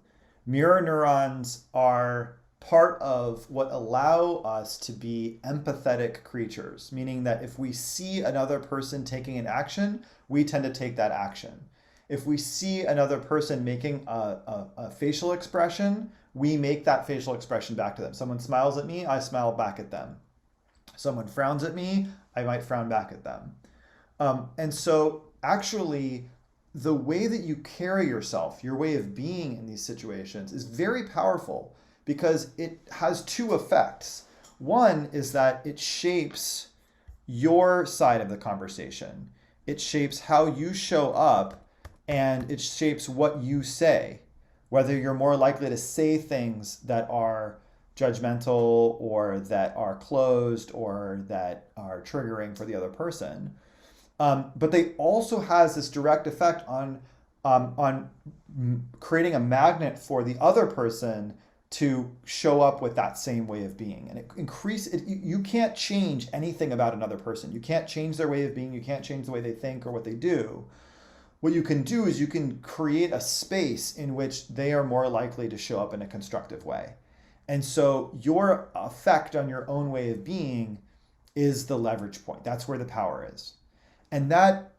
Mirror neurons are part of what allow us to be empathetic creatures, meaning that if we see another person taking an action, we tend to take that action. If we see another person making a facial expression, we make that facial expression back to them. Someone smiles at me, I smile back at them. Someone frowns at me, I might frown back at them. And so actually, the way that you carry yourself, your way of being in these situations is very powerful because it has two effects. One is that it shapes your side of the conversation. It shapes how you show up, and it shapes what you say, whether you're more likely to say things that are judgmental or that are closed or that are triggering for the other person. But they also has this direct effect on creating a magnet for the other person to show up with that same way of being. And you can't change anything about another person. You can't change their way of being. You can't change the way they think or what they do. What you can do is you can create a space in which they are more likely to show up in a constructive way. And so your effect on your own way of being is the leverage point. That's where the power is. And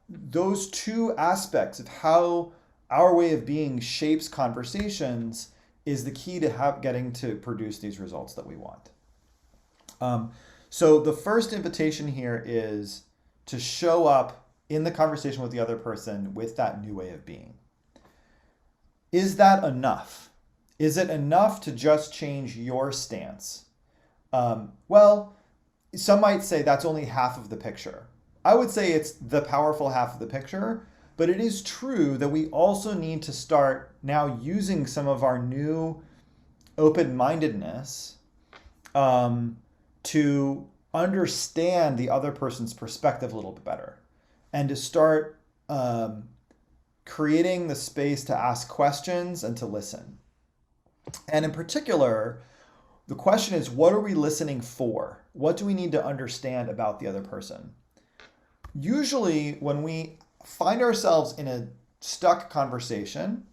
those two aspects of how our way of being shapes conversations is the key to getting to produce these results that we want. So the first invitation here is to show up in the conversation with the other person with that new way of being. Is that enough? Is it enough to just change your stance? Well, some might say that's only half of the picture. I would say it's the powerful half of the picture, but it is true that we also need to start now using some of our new open-mindedness to understand the other person's perspective a little bit better and to start creating the space to ask questions and to listen. And in particular, the question is, what are we listening for? What do we need to understand about the other person? Usually when we find ourselves in a stuck conversation,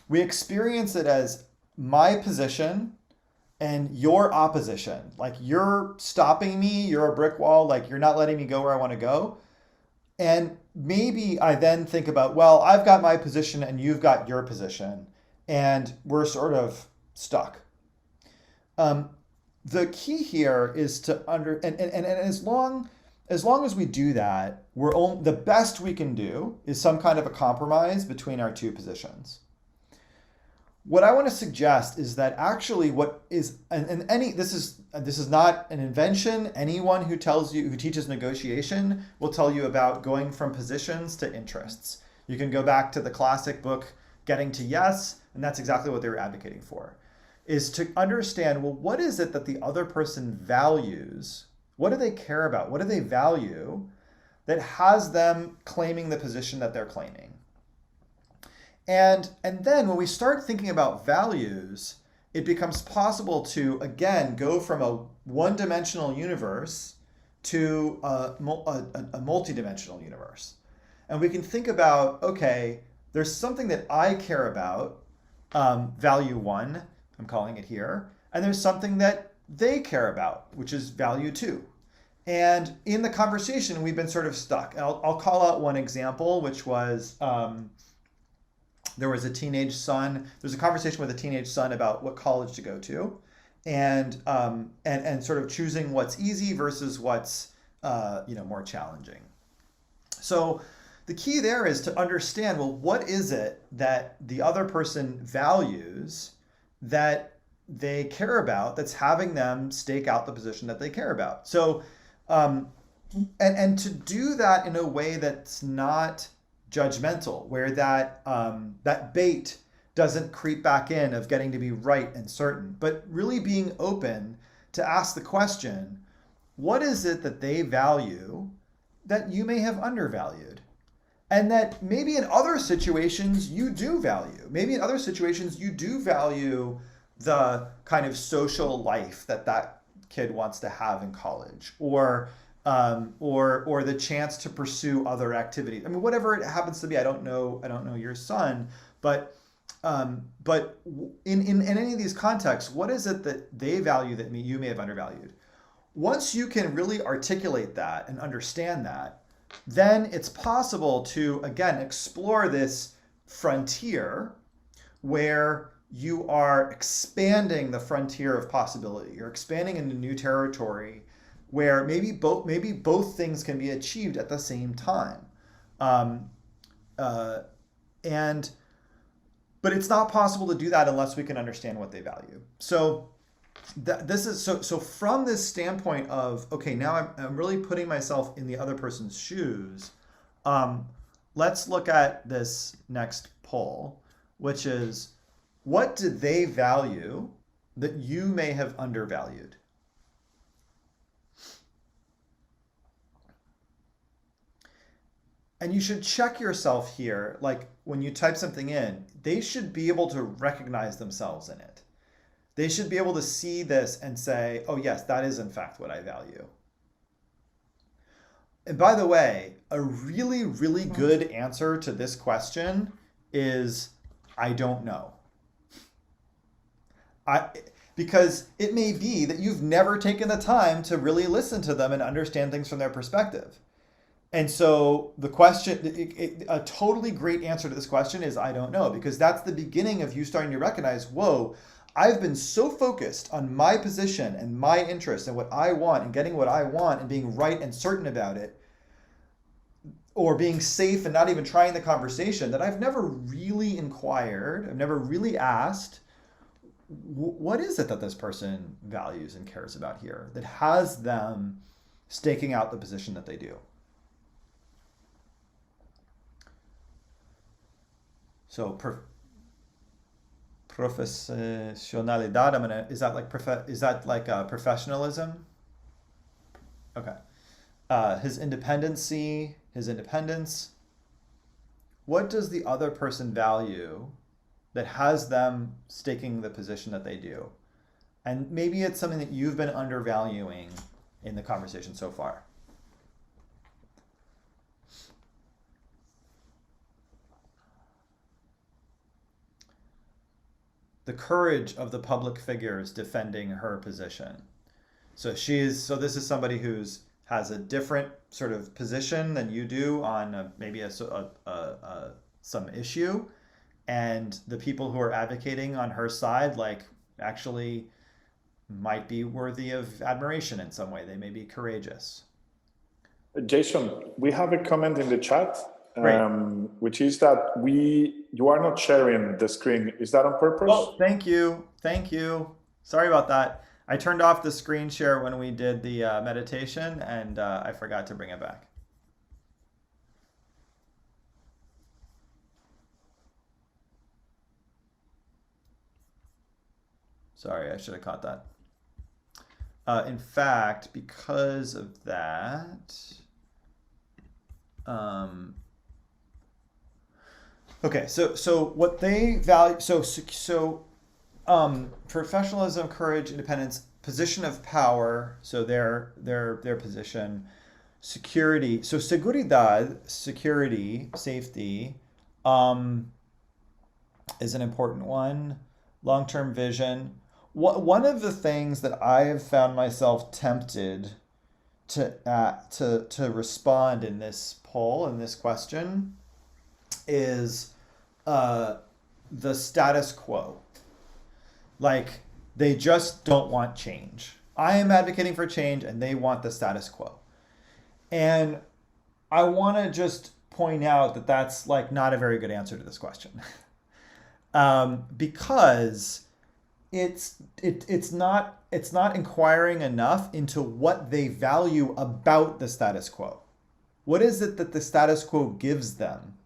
we experience it as my position and your opposition. Like you're stopping me, you're a brick wall, like you're not letting me go where I want to go. And maybe I then think about, well, I've got my position and you've got your position, and we're sort of stuck. The key here is to as long as we do that, the best we can do is some kind of a compromise between our two positions. What I want to suggest is that actually this is not an invention. Anyone who teaches negotiation will tell you about going from positions to interests. You can go back to the classic book, Getting to Yes, and that's exactly what they were advocating for, is to understand, well, what is it that the other person values? What do they care about? What do they value that has them claiming the position that they're claiming? And then when we start thinking about values, it becomes possible to, again, go from a one-dimensional universe to a multi-dimensional universe. And we can think about, okay, there's something that I care about, value 1, I'm calling it here, and there's something that they care about, which is value 2. And in the conversation, we've been sort of stuck. And I'll call out one example, which was there was a teenage son. There's a conversation with a teenage son about what college to go to, and sort of choosing what's easy versus what's more challenging. So the key there is to understand, well, what is it that the other person values that they care about that's having them stake out the position that they care about. So and to do that in a way that's not judgmental, where that bait doesn't creep back in of getting to be right and certain, but really being open to ask the question, what is it that they value that you may have undervalued? And that maybe in other situations you do value. Maybe in other situations you do value the kind of social life that kid wants to have in college, or the chance to pursue other activities. I mean, whatever it happens to be. I don't know your son, but in any of these contexts, what is it that they value that you may have undervalued? Once you can really articulate that and understand that, then it's possible to, again, explore this frontier where you are expanding the frontier of possibility. You're expanding into new territory where maybe both things can be achieved at the same time. But it's not possible to do that unless we can understand what they value. So this is so from this standpoint of, okay, now I'm really putting myself in the other person's shoes. Let's look at this next poll, which is, what do they value that you may have undervalued? And you should check yourself here, like when you type something in, they should be able to recognize themselves in it. They should be able to see this and say, oh yes, that is in fact what I value. And by the way, a really, really good answer to this question is, I don't know. Because it may be that you've never taken the time to really listen to them and understand things from their perspective. And so the question, a totally great answer to this question is, I don't know, because that's the beginning of you starting to recognize, whoa, I've been so focused on my position and my interests and what I want and getting what I want and being right and certain about it, or being safe and not even trying the conversation, that I've never really inquired, I've never really asked, what is it that this person values and cares about here that has them staking out the position that they do? So professionalidad, is that like professionalism? Okay. His independence. What does the other person value that has them staking the position that they do? And maybe it's something that you've been undervaluing in the conversation so far. The courage of the public figures defending her position. So this is somebody has a different sort of position than you do on maybe some issue, and the people who are advocating on her side, like, actually might be worthy of admiration in some way. They may be courageous.
Jason, we have a comment in the chat, which is that you are not sharing the screen. Is that on purpose?
Oh, thank you. Sorry about that. I turned off the screen share when we did the meditation, and I forgot to bring it back. Sorry, I should have caught that. In fact, because of that, okay, so what they value, professionalism, courage, independence, position of power, so their position, security. So seguridad, security, safety, is an important one. Long-term vision. One of the things that I have found myself tempted to respond in this poll, in this question, is the status quo. Like, they just don't want change. I am advocating for change, and they want the status quo. And I want to just point out that that's like not a very good answer to this question, because it's not inquiring enough into what they value about the status quo. What is it that the status quo gives them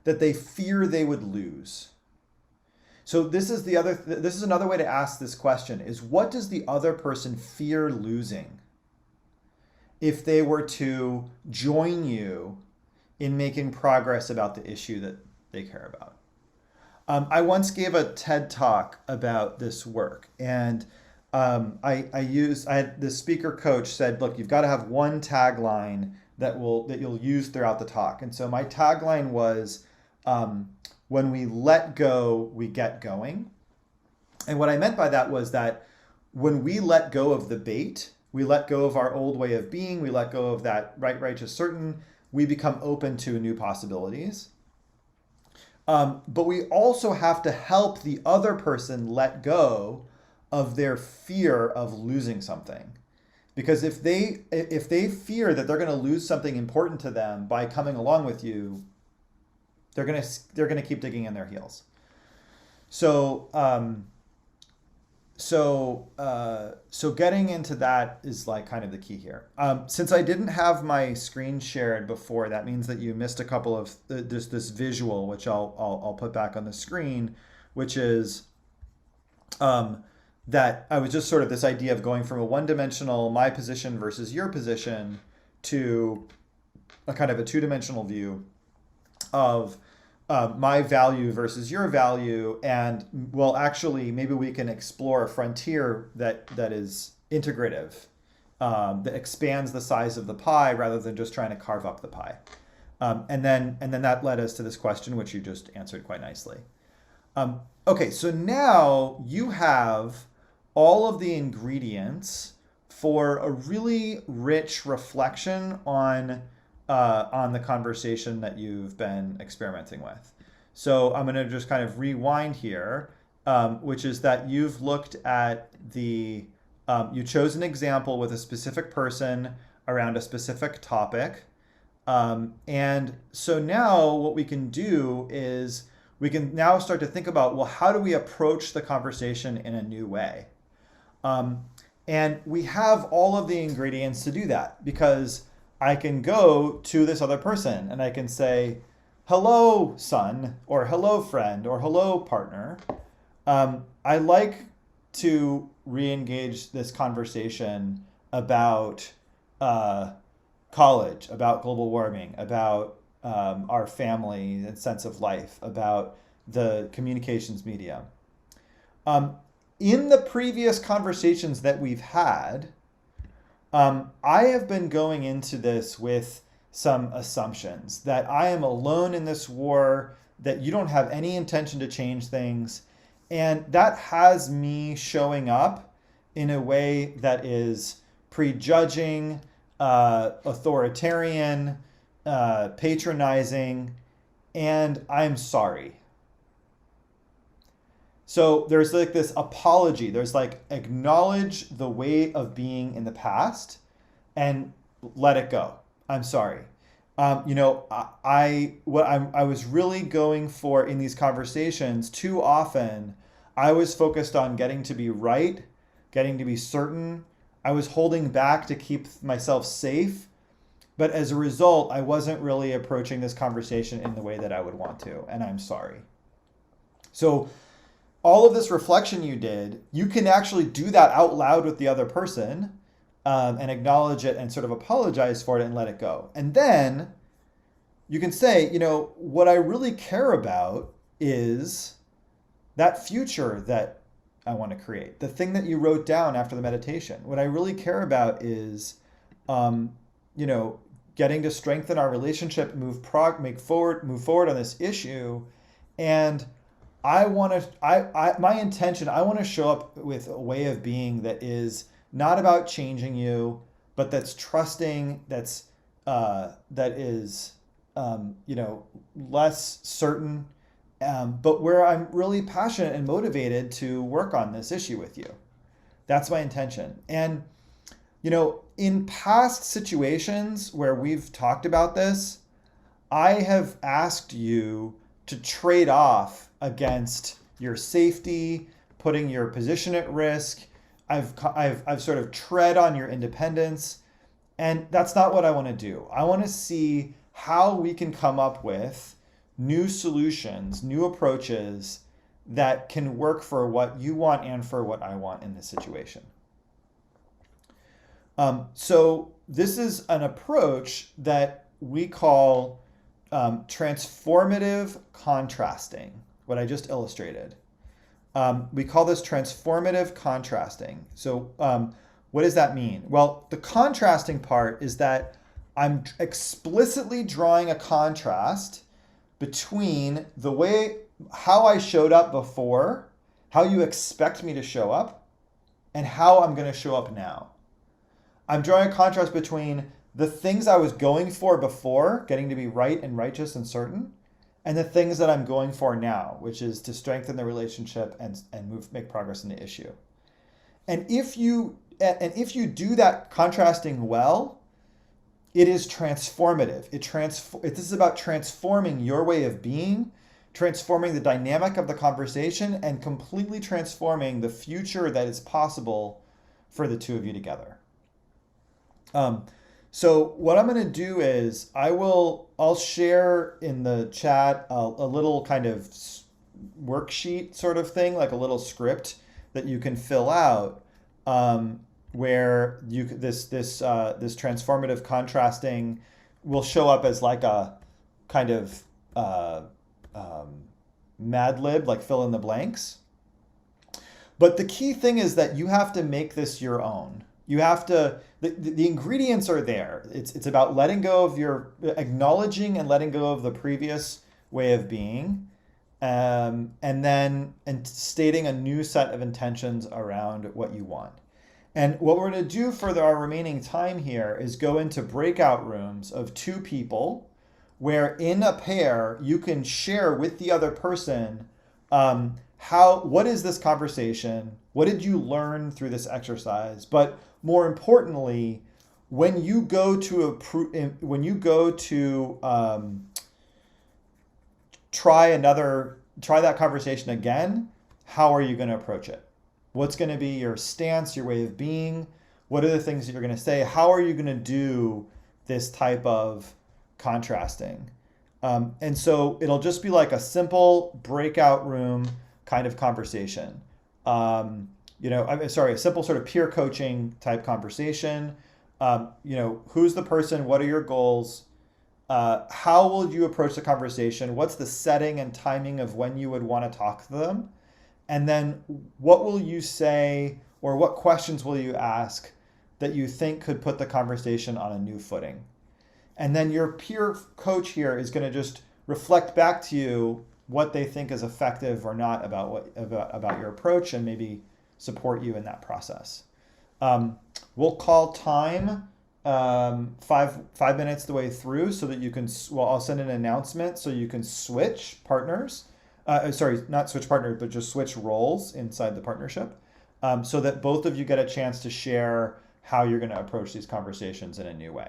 that they fear they would lose? So this is another way to ask this question, is what does the other person fear losing if they were to join you in making progress about the issue that they care about? I once gave a TED talk about this work, and the speaker coach said, look, you've got to have one tagline that you'll use throughout the talk. And so my tagline was, when we let go, we get going. And what I meant by that was that when we let go of the bait, we let go of our old way of being, we let go of that right, righteous, certain, we become open to new possibilities. But we also have to help the other person let go of their fear of losing something. Because if they fear that they're going to lose something important to them by coming along with you, they're going to keep digging in their heels. So getting into that is like kind of the key here. Since I didn't have my screen shared before, that means that you missed a couple of this visual, which I'll put back on the screen, which is that I was just sort of this idea of going from a one-dimensional my position versus your position to a kind of a two-dimensional view of my value versus your value, and well, actually, maybe we can explore a frontier that is integrative, that expands the size of the pie rather than just trying to carve up the pie. And then that led us to this question, which you just answered quite nicely. Okay, so now you have all of the ingredients for a really rich reflection on the conversation that you've been experimenting with. So I'm going to just kind of rewind here, which is that you've looked at you chose an example with a specific person around a specific topic. And so now what we can do is we can now start to think about, well, how do we approach the conversation in a new way? And we have all of the ingredients to do that, because I can go to this other person and I can say, hello, son, or hello, friend, or hello, partner. I like to re-engage this conversation about college, about global warming, about our family and sense of life, about the communications medium. In the previous conversations that we've had, I have been going into this with some assumptions that I am alone in this war, that you don't have any intention to change things. And that has me showing up in a way that is prejudging, authoritarian, patronizing, and I'm sorry. So there's like this apology. There's like acknowledge the way of being in the past and let it go. I'm sorry. I was really going for in these conversations too often, I was focused on getting to be right, getting to be certain. I was holding back to keep myself safe. But as a result, I wasn't really approaching this conversation in the way that I would want to, and I'm sorry. So all of this reflection you did, you can actually do that out loud with the other person and acknowledge it and sort of apologize for it and let it go. And then you can say, what I really care about is that future that I want to create, the thing that you wrote down after the meditation. What I really care about is, getting to strengthen our relationship, move forward on this issue. And my intention, I want to show up with a way of being that is not about changing you, but that's trusting, that is less certain, but where I'm really passionate and motivated to work on this issue with you. That's my intention. And in past situations where we've talked about this, I have asked you to trade off against your safety, putting your position at risk. I've sort of tread on your independence, and that's not what I want to do. I want to see how we can come up with new solutions, new approaches that can work for what you want and for what I want in this situation. So this is an approach that we call transformative contrasting, what I just illustrated. We call this transformative contrasting. So what does that mean? Well, the contrasting part is that I'm explicitly drawing a contrast between how I showed up before, how you expect me to show up, and how I'm going to show up now. I'm drawing a contrast between the things I was going for before, getting to be right and righteous and certain, and the things that I'm going for now, which is to strengthen the relationship and make progress in the issue. And if you do that contrasting well, it is transformative. This is about transforming your way of being, transforming the dynamic of the conversation, and completely transforming the future that is possible for the two of you together. So what I'm going to do is I'll share in the chat a little kind of worksheet sort of thing, like a little script that you can fill out, where this transformative contrasting will show up as like a kind of Mad Lib, like fill in the blanks. But the key thing is that you have to make this your own. You have to, the ingredients are there. It's about letting go of acknowledging and letting go of the previous way of being, and stating a new set of intentions around what you want. And what we're going to do for our remaining time here is go into breakout rooms of two people, where in a pair you can share with the other person what is this conversation? What did you learn through this exercise? But more importantly, when you go to try that conversation again, how are you going to approach it? What's going to be your stance, your way of being? What are the things that you're going to say? How are you going to do this type of contrasting? And so it'll just be like a simple breakout room kind of conversation. A simple sort of peer coaching type conversation. Who's the person? What are your goals? How will you approach the conversation? What's the setting and timing of when you would want to talk to them? And then what will you say, or what questions will you ask that you think could put the conversation on a new footing? And then your peer coach here is going to just reflect back to you what they think is effective or not about your approach, and maybe support you in that process. We'll call time 5 minutes the way through, so that you can, I'll send an announcement so you can switch partners. Not switch partners, but just switch roles inside the partnership, so that both of you get a chance to share how you're going to approach these conversations in a new way.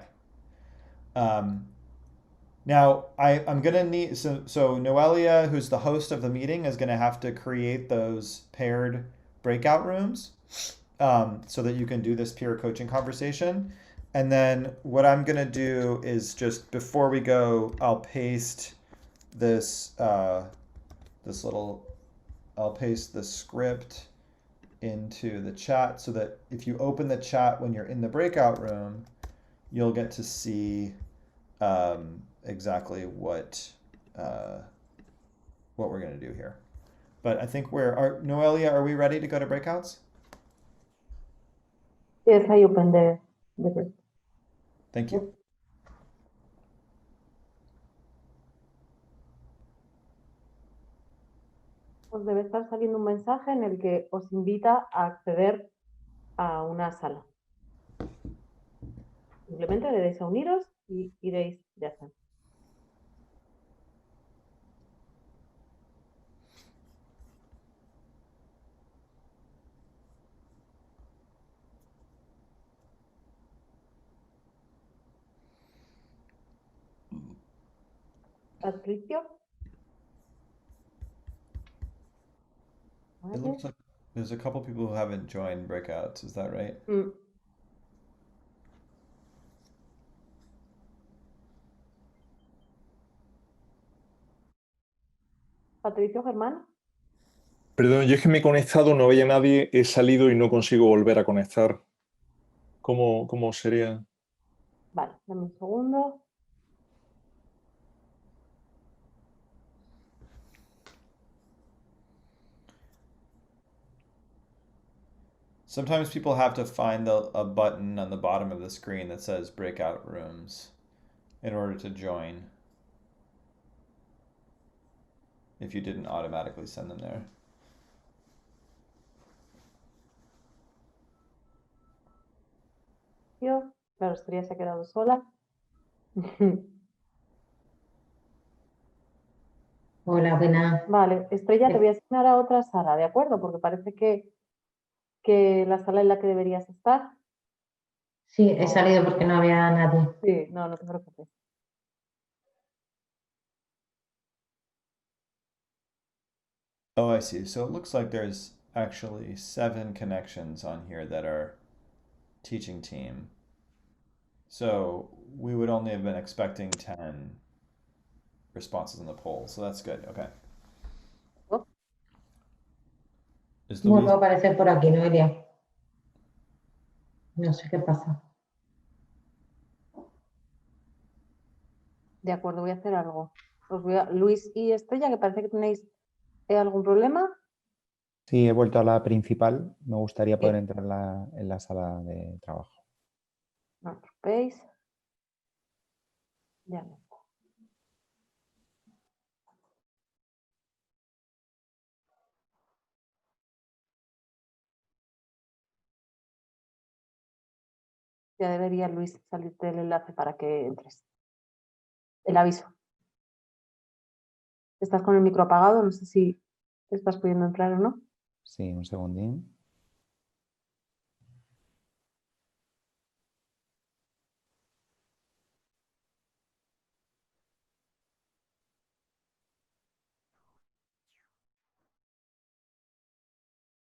Now, I'm going to need, so Noelia, who's the host of the meeting, is going to have to create those paired breakout rooms, so that you can do this peer coaching conversation. And then what I'm going to do is, just before we go, I'll paste I'll paste the script into the chat, so that if you open the chat when you're in the breakout room, you'll get to see exactly what we're going to do here. But I think Noelia, are we ready to go to breakouts?
Yes, I opened the group.
Thank you.
Os debe estar saliendo un mensaje en el que os invita a acceder a una sala. Simplemente le deis a uniros y iréis, ya está. Patricio.
It
Vale.
looks like there's a couple people who haven't joined breakouts. Is that right?
Mm. Patricio, Germán.
Perdón, yo es que me he conectado, no veía a nadie, he salido y no consigo volver a conectar. ¿Cómo sería?
Vale, dame un segundo.
Sometimes people have to find a button on the bottom of the screen that says breakout rooms in order to join. If you didn't automatically send them there.
Claro, Estrella se ha quedado sola.
Hola, buenas.
Vale, Estrella, te voy a asignar a otra sala, ¿de acuerdo? Porque parece que la sala en la que deberías estar.
Sí, he salido porque no había nadie.
Sí, no te preocupes.
Oh, I see. So it looks like there's actually 7 connections on here that are teaching team. So we would only have been expecting 10 responses in the poll. So that's good. Okay.
Oh.
Is
Vuelvo
Luis?
a aparecer por aquí, Noelia. No sé qué pasa.
De acuerdo, voy a hacer algo. Luis y Estrella, que parece que tenéis algún problema.
Sí, he vuelto a la principal. Me gustaría poder
Bien.
entrar en la sala de trabajo.
No os preocupéis. Ya no. Ya debería, Luis, salirte del enlace para que entres. El aviso. Estás con el micro apagado, no sé si estás pudiendo entrar o no.
Sí, un segundín.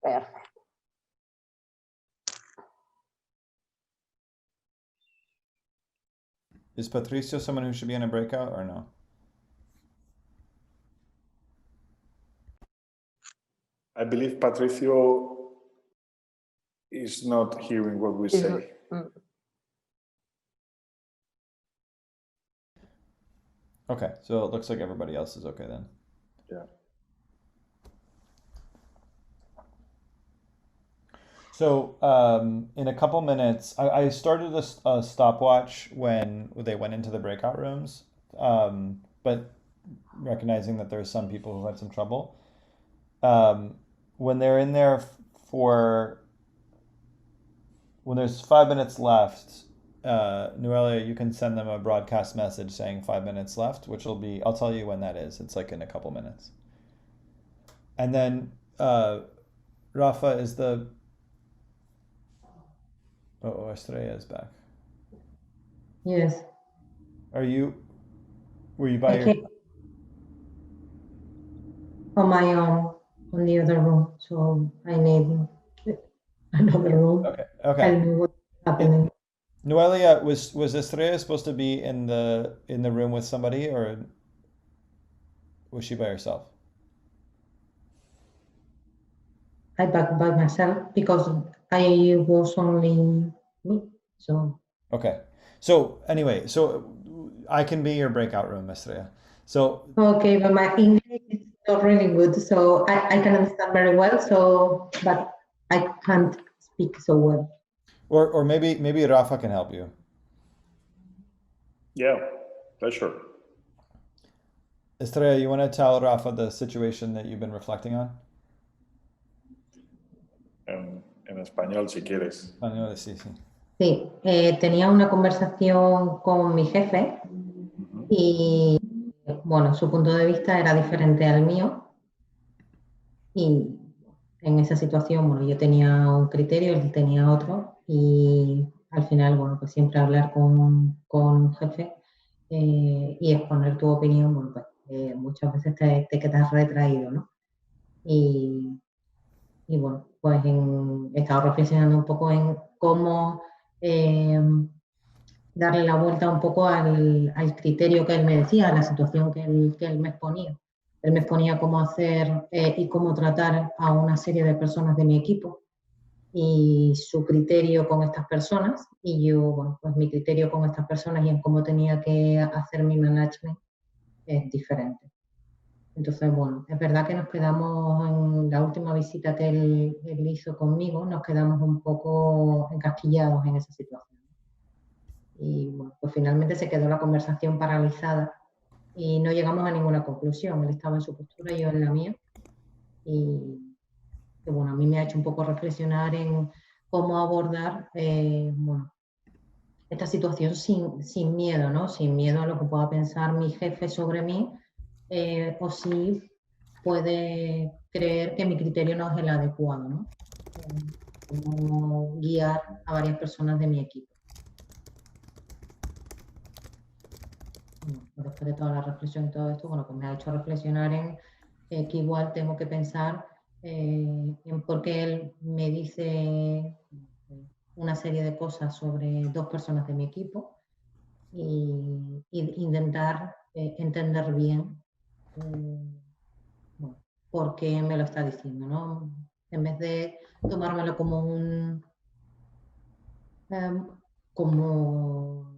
Perfecto.
Is Patricio someone who should be in a breakout or no?
I believe Patricio is not hearing what we say.
Okay, so it looks like everybody else is okay then.
Yeah.
So in a couple minutes, I started a stopwatch when they went into the breakout rooms, but recognizing that there's some people who had some trouble. When they're in there when there's 5 minutes left, Noelia, you can send them a broadcast message saying 5 minutes left, which will be, I'll tell you when that is. It's like in a couple minutes. And then Rafa is the... Oh, Estrella is back.
Yes.
Were you by your...
Okay. On my own, on the other room. So I need another room.
Okay.
I know what's happening.
Noelia, was Estrella supposed to be in the room with somebody, or was she by herself?
I back by myself because I was only me. So
Okay. So anyway, so I can be your breakout room, Estrella. So
okay, but my English is not really good, so I can understand very well. So, but I can't speak so well.
or maybe Rafa can help you.
Yeah, pleasure.
Estrella, you want to tell Rafa the situation that you've been reflecting on?
En español, si quieres.
Español, sí, sí.
Sí, tenía una conversación con mi jefe y, bueno, su punto de vista era diferente al mío y en esa situación, bueno, yo tenía un criterio, él tenía otro y al final, bueno, pues siempre hablar con un jefe y exponer tu opinión, bueno, pues muchas veces te quedas retraído, ¿no? Y bueno, pues he estado reflexionando un poco en cómo darle la vuelta un poco al criterio que él me decía, a la situación que él me exponía. Él me exponía cómo hacer y cómo tratar a una serie de personas de mi equipo y su criterio con estas personas y yo, bueno, pues mi criterio con estas personas y en cómo tenía que hacer mi management es diferente. Entonces, bueno, es verdad que nos quedamos en la última visita que él hizo conmigo, nos quedamos un poco encasquillados en esa situación. Y bueno, pues finalmente se quedó la conversación paralizada y no llegamos a ninguna conclusión. Él estaba en su postura y yo en la mía. Y bueno, a mí me ha hecho un poco reflexionar en cómo abordar, bueno, esta situación sin miedo, ¿no? Sin miedo a lo que pueda pensar mi jefe sobre mí o si puede creer que mi criterio no es el adecuado, ¿no? Cómo guiar a varias personas de mi equipo. Bueno, pues después de toda la reflexión y todo esto, bueno, pues me ha hecho reflexionar en que igual tengo que pensar en por qué él me dice una serie de cosas sobre dos personas de mi equipo y intentar entender bien bueno, por qué me lo está diciendo, ¿no? En vez de tomármelo como como,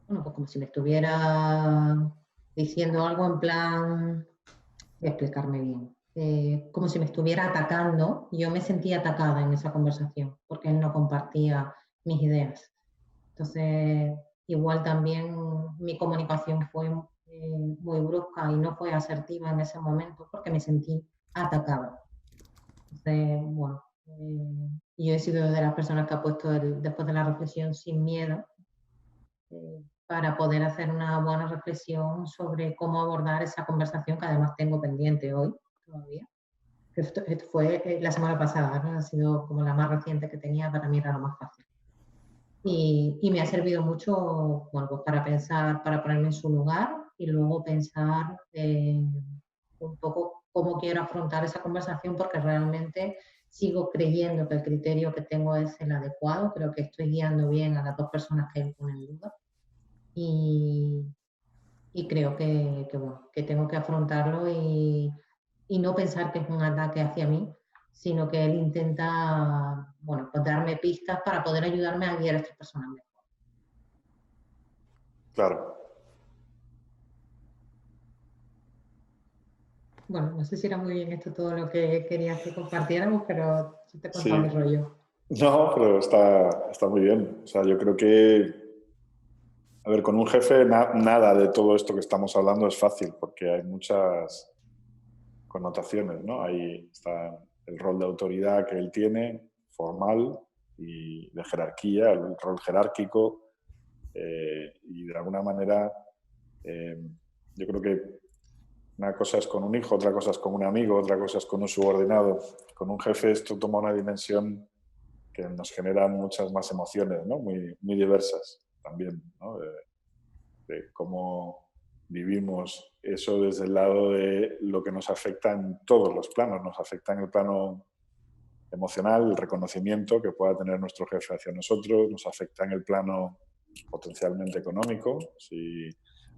bueno, pues como si me estuviera diciendo algo en plan, voy a explicarme bien, como si me estuviera atacando. Yo me sentía atacada en esa conversación porque él no compartía mis ideas. Entonces, igual también mi comunicación fue muy brusca y no fue asertiva en ese momento porque me sentí atacada. Entonces, bueno, yo he sido de las personas que ha puesto después de la reflexión sin miedo para poder hacer una buena reflexión sobre cómo abordar esa conversación que además tengo pendiente hoy todavía. Esto fue la semana pasada, ¿no? Ha sido como la más reciente que tenía, para mí era lo más fácil. Y me ha servido mucho, bueno, pues para pensar, para ponerme en su lugar y luego pensar un poco cómo quiero afrontar esa conversación porque realmente sigo creyendo que el criterio que tengo es el adecuado, creo que estoy guiando bien a las dos personas que él pone en duda y creo bueno, que tengo que afrontarlo y no pensar que es un ataque hacia mí, sino que él intenta, bueno, pues darme pistas para poder ayudarme a guiar a estas personas mejor.
Claro.
Bueno, no sé si era muy bien esto todo lo que querías que compartiéramos, pero yo te he contado mi rollo.
No, pero está muy bien. O sea, yo creo que, a ver, con un jefe nada de todo esto que estamos hablando es fácil porque hay muchas connotaciones, ¿no? Ahí está el rol de autoridad que él tiene, formal, y de jerarquía, el rol jerárquico, y de alguna manera yo creo que una cosa es con un hijo, otra cosa es con un amigo, otra cosa es con un subordinado. Con un jefe esto toma una dimensión que nos genera muchas más emociones, ¿no? Muy, muy diversas también, ¿no? De cómo vivimos eso desde el lado de lo que nos afecta en todos los planos. Nos afecta en el plano emocional, el reconocimiento que pueda tener nuestro jefe hacia nosotros, nos afecta en el plano potencialmente económico, si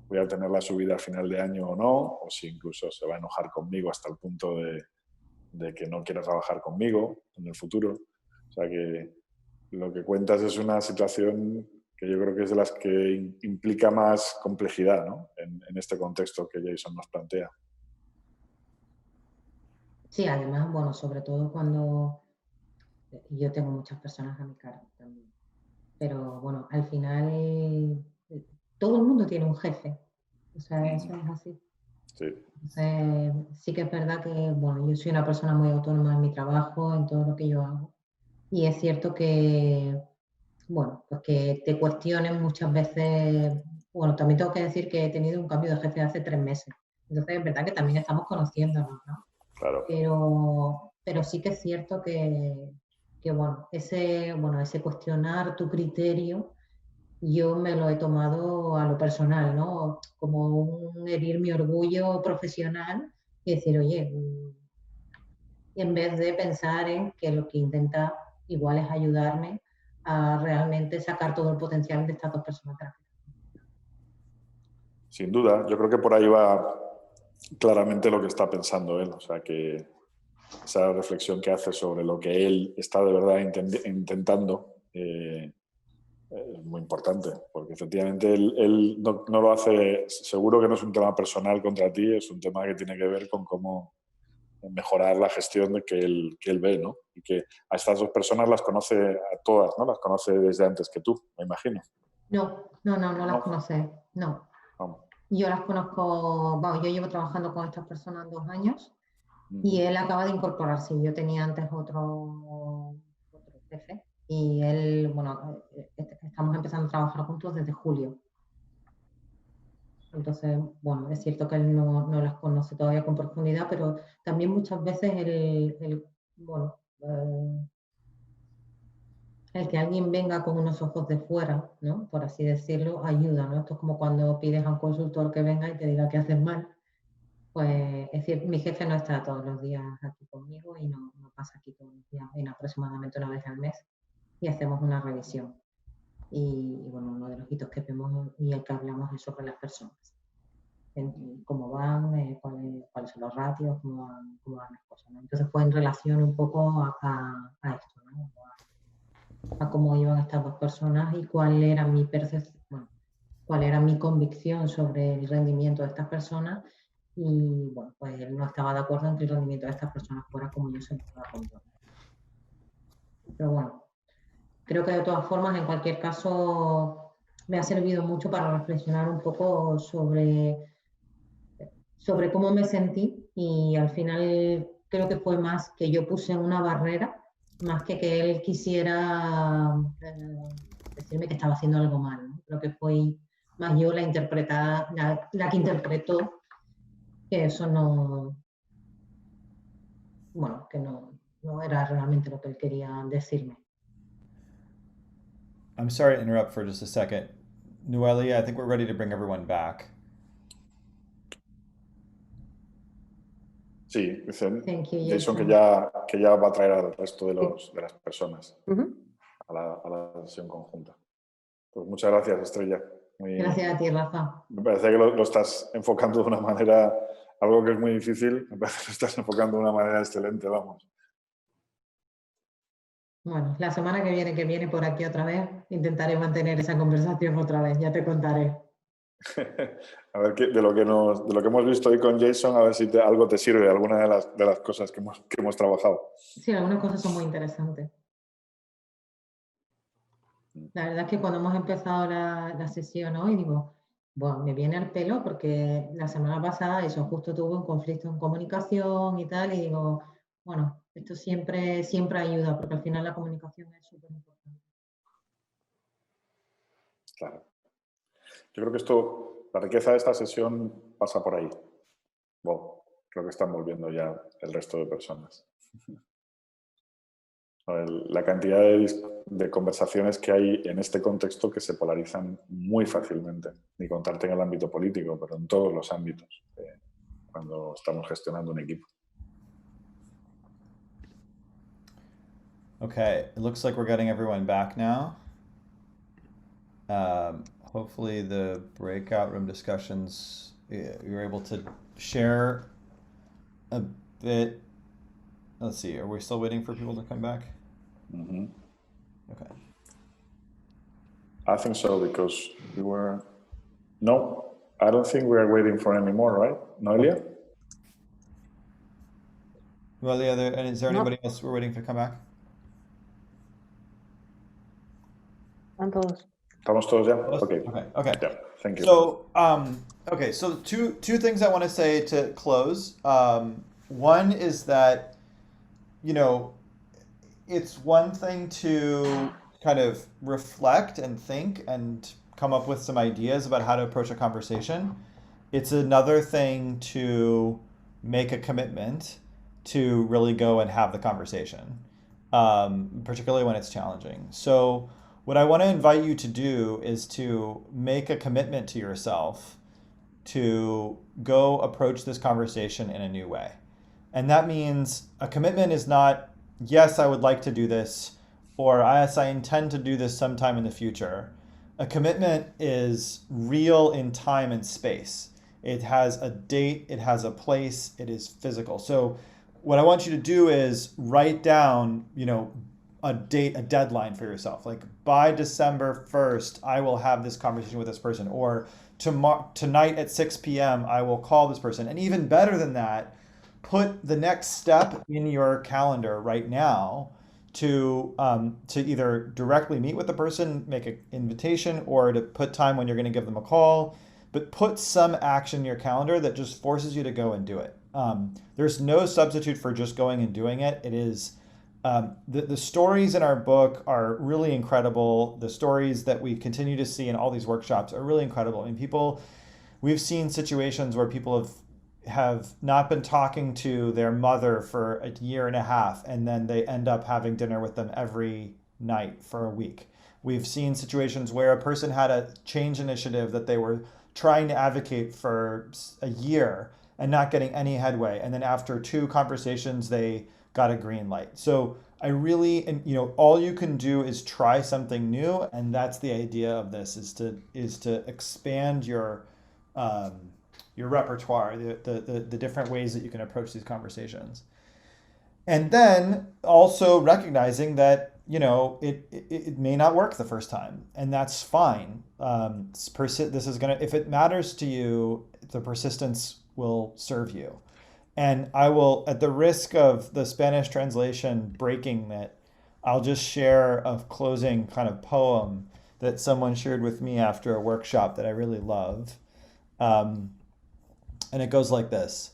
voy a tener la subida a final de año o no, o si incluso se va a enojar conmigo hasta el punto de que no quiera trabajar conmigo en el futuro. O sea que lo que cuentas es una situación que yo creo que es de las que implica más complejidad, ¿no? En este contexto que Jason nos plantea.
Sí, además, bueno, sobre todo cuando yo tengo muchas personas a mi cargo también, pero bueno, al final todo el mundo tiene un jefe, o sea, eso es así.
Sí.
Entonces, sí que es verdad que, bueno, yo soy una persona muy autónoma en mi trabajo, en todo lo que yo hago, y es cierto que bueno, pues que te cuestionen muchas veces. Bueno, también tengo que decir que he tenido un cambio de jefe hace 3 meses. Entonces, es verdad que también estamos conociéndonos, ¿no?
Claro.
Pero sí que es cierto que bueno, ese cuestionar tu criterio, yo me lo he tomado a lo personal, ¿no? Como un herir mi orgullo profesional y decir, oye, en vez de pensar en que lo que intenta igual es ayudarme a realmente sacar todo el potencial de estas dos personas.
Sin duda, yo creo que por ahí va claramente lo que está pensando él. O sea, que esa reflexión que hace sobre lo que él está de verdad intentando es muy importante, porque efectivamente él no lo hace, seguro que no es un tema personal contra ti, es un tema que tiene que ver con cómo mejorar la gestión de que él ve, ¿no? Y que a estas dos personas las conoce a todas, ¿no? Las conoce desde antes que tú, me imagino.
No las conoces, no.
Vamos.
Yo las conozco, bueno, yo llevo trabajando con estas personas 2 años y él acaba de incorporarse. Yo tenía antes otro jefe y él, bueno, estamos empezando a trabajar juntos desde julio. Entonces, bueno, es cierto que él no las conoce todavía con profundidad, pero también muchas veces el que alguien venga con unos ojos de fuera, ¿no? Por así decirlo, ayuda, ¿no? Esto es como cuando pides a un consultor que venga y te diga que haces mal. Pues es decir, mi jefe no está todos los días aquí conmigo y no pasa aquí todos los días, viene aproximadamente una vez al mes y hacemos una revisión. Y bueno, uno de los hitos que vemos y el que hablamos es sobre las personas. Cómo van, cuáles son los ratios, cómo van las cosas, ¿no? Entonces fue en relación un poco a esto, ¿no? A cómo iban estas dos personas y cuál era mi percepción, bueno, cuál era mi convicción sobre el rendimiento de estas personas. Y bueno, pues él no estaba de acuerdo en que el rendimiento de estas personas fuera como yo se lo estaba contando. Pero bueno, creo que de todas formas, en cualquier caso, me ha servido mucho para reflexionar un poco sobre cómo me sentí y al final creo que fue más que yo puse una barrera, más que él quisiera decirme que estaba haciendo algo mal, ¿no? Creo que fue más yo la que interpretó que eso que no era realmente lo que él quería decirme.
I'm sorry to interrupt for just a second. Noelia, I think we're ready to bring everyone back.
Sí, dicen
Thank you,
Jason que
Jason.
ya va a traer al resto de las personas
Ujú.
a la sesión conjunta. Pues muchas gracias, Estrella.
Gracias a ti, Rafa.
Me parece que lo estás enfocando de una manera, algo que es muy difícil, me parece que lo estás enfocando de una manera excelente, vamos.
Bueno, la semana que viene por aquí otra vez, intentaré mantener esa conversación otra vez, ya te contaré.
A ver, de lo que hemos visto hoy con Jason, a ver si algo te sirve, alguna de las cosas que hemos trabajado.
Sí, algunas cosas son muy interesantes. La verdad es que cuando hemos empezado la sesión hoy, digo, bueno, me viene al pelo porque la semana pasada eso, justo tuve un conflicto en comunicación y tal, y digo, bueno, esto siempre ayuda, porque al final la comunicación es súper importante.
Claro. Yo creo que la riqueza de esta sesión pasa por ahí. Bueno, creo que están volviendo ya el resto de personas. La cantidad de conversaciones que hay en este contexto que se polarizan muy fácilmente, ni contarte en el ámbito político, pero en todos los ámbitos, cuando estamos gestionando un equipo.
Okay, it looks like we're getting everyone back now. Hopefully the breakout room discussions, you're able to share a bit. Let's see, are we still waiting for people to come back?
Mm-hmm.
Okay.
I think so, because no, I don't think we are waiting for any more, right? Noelia?
Okay. Well, is there anybody else we're waiting for to come back?
Están todos.
¿Estamos todos ya? Okay. Yeah, thank you.
So, okay, so two things I want to say to close. One is that, it's one thing to kind of reflect and think and come up with some ideas about how to approach a conversation. It's another thing to make a commitment to really go and have the conversation, particularly when it's challenging. So what I want to invite you to do is to make a commitment to yourself to go approach this conversation in a new way. And that means a commitment is not, yes, I would like to do this, or yes, I intend to do this sometime in the future. A commitment is real in time and space. It has a date, it has a place, it is physical. So what I want you to do is write down, a date, a deadline for yourself. Like by December 1st, I will have this conversation with this person, or tonight at 6 p.m., I will call this person. And even better than that, put the next step in your calendar right now to either directly meet with the person, make an invitation, or to put time when you're going to give them a call. But put some action in your calendar that just forces you to go and do it. There's no substitute for just going and doing it. It is the stories in our book are really incredible. The stories that we continue to see in all these workshops are really incredible. I mean, we've seen situations where people have not been talking to their mother for a year and a half, and then they end up having dinner with them every night for a week. We've seen situations where a person had a change initiative that they were trying to advocate for a year and not getting any headway. And then after 2 conversations, they got a green light. So all you can do is try something new. And that's the idea of this, is to expand your repertoire, the different ways that you can approach these conversations. And then also recognizing that, it may not work the first time, and that's fine. If it matters to you, the persistence will serve you. And I will, at the risk of the Spanish translation breaking it, I'll just share a closing kind of poem that someone shared with me after a workshop that I really love. And it goes like this.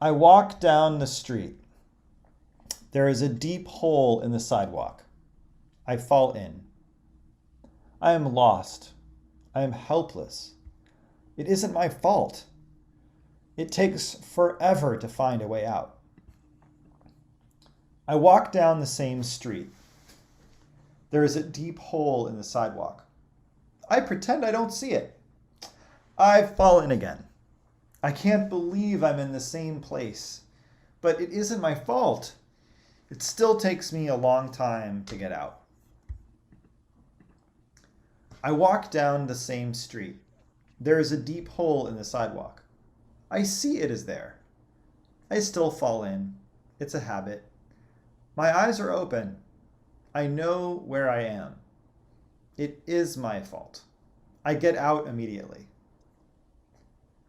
I walk down the street. There is a deep hole in the sidewalk. I fall in. I am lost. I am helpless. It isn't my fault. It takes forever to find a way out. I walk down the same street. There is a deep hole in the sidewalk. I pretend I don't see it. I've fallen again. I can't believe I'm in the same place, but it isn't my fault. It still takes me a long time to get out. I walk down the same street. There is a deep hole in the sidewalk. I see it is there. I still fall in. It's a habit. My eyes are open. I know where I am. It is my fault. I get out immediately.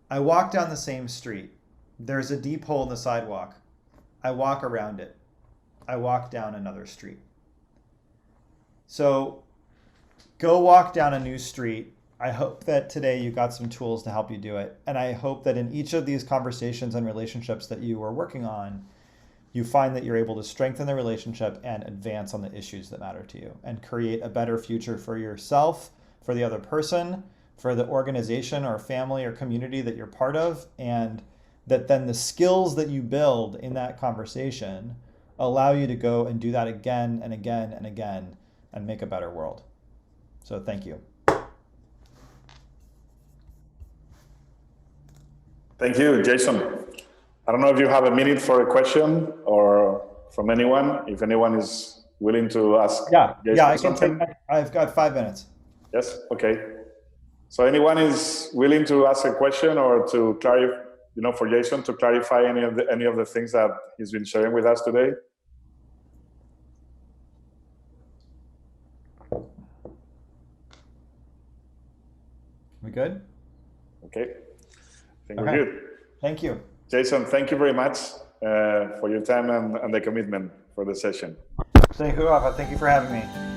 I walk down the same street. There's a deep hole in the sidewalk. I walk around it. I walk down another street. So go walk down a new street. I hope that today you got some tools to help you do it. And I hope that in each of these conversations and relationships that you are working on, you find that you're able to strengthen the relationship and advance on the issues that matter to you and create a better future for yourself, for the other person, for the organization or family or community that you're part of, and that then the skills that you build in that conversation allow you to go and do that again and again and again and make a better world. So thank you.
Thank you, Jason. I don't know if you have a minute for a question or from anyone, if anyone is willing to ask.
Jason, I've got 5 minutes.
Yes, okay. So anyone is willing to ask a question or to clarify, for Jason to clarify any of the things that he's been sharing with us today?
We good?
Okay. I think we're good.
Thank you.
Jason, thank you very much for your time and the commitment for the session.
Thank you, Rafa. Thank you for having me.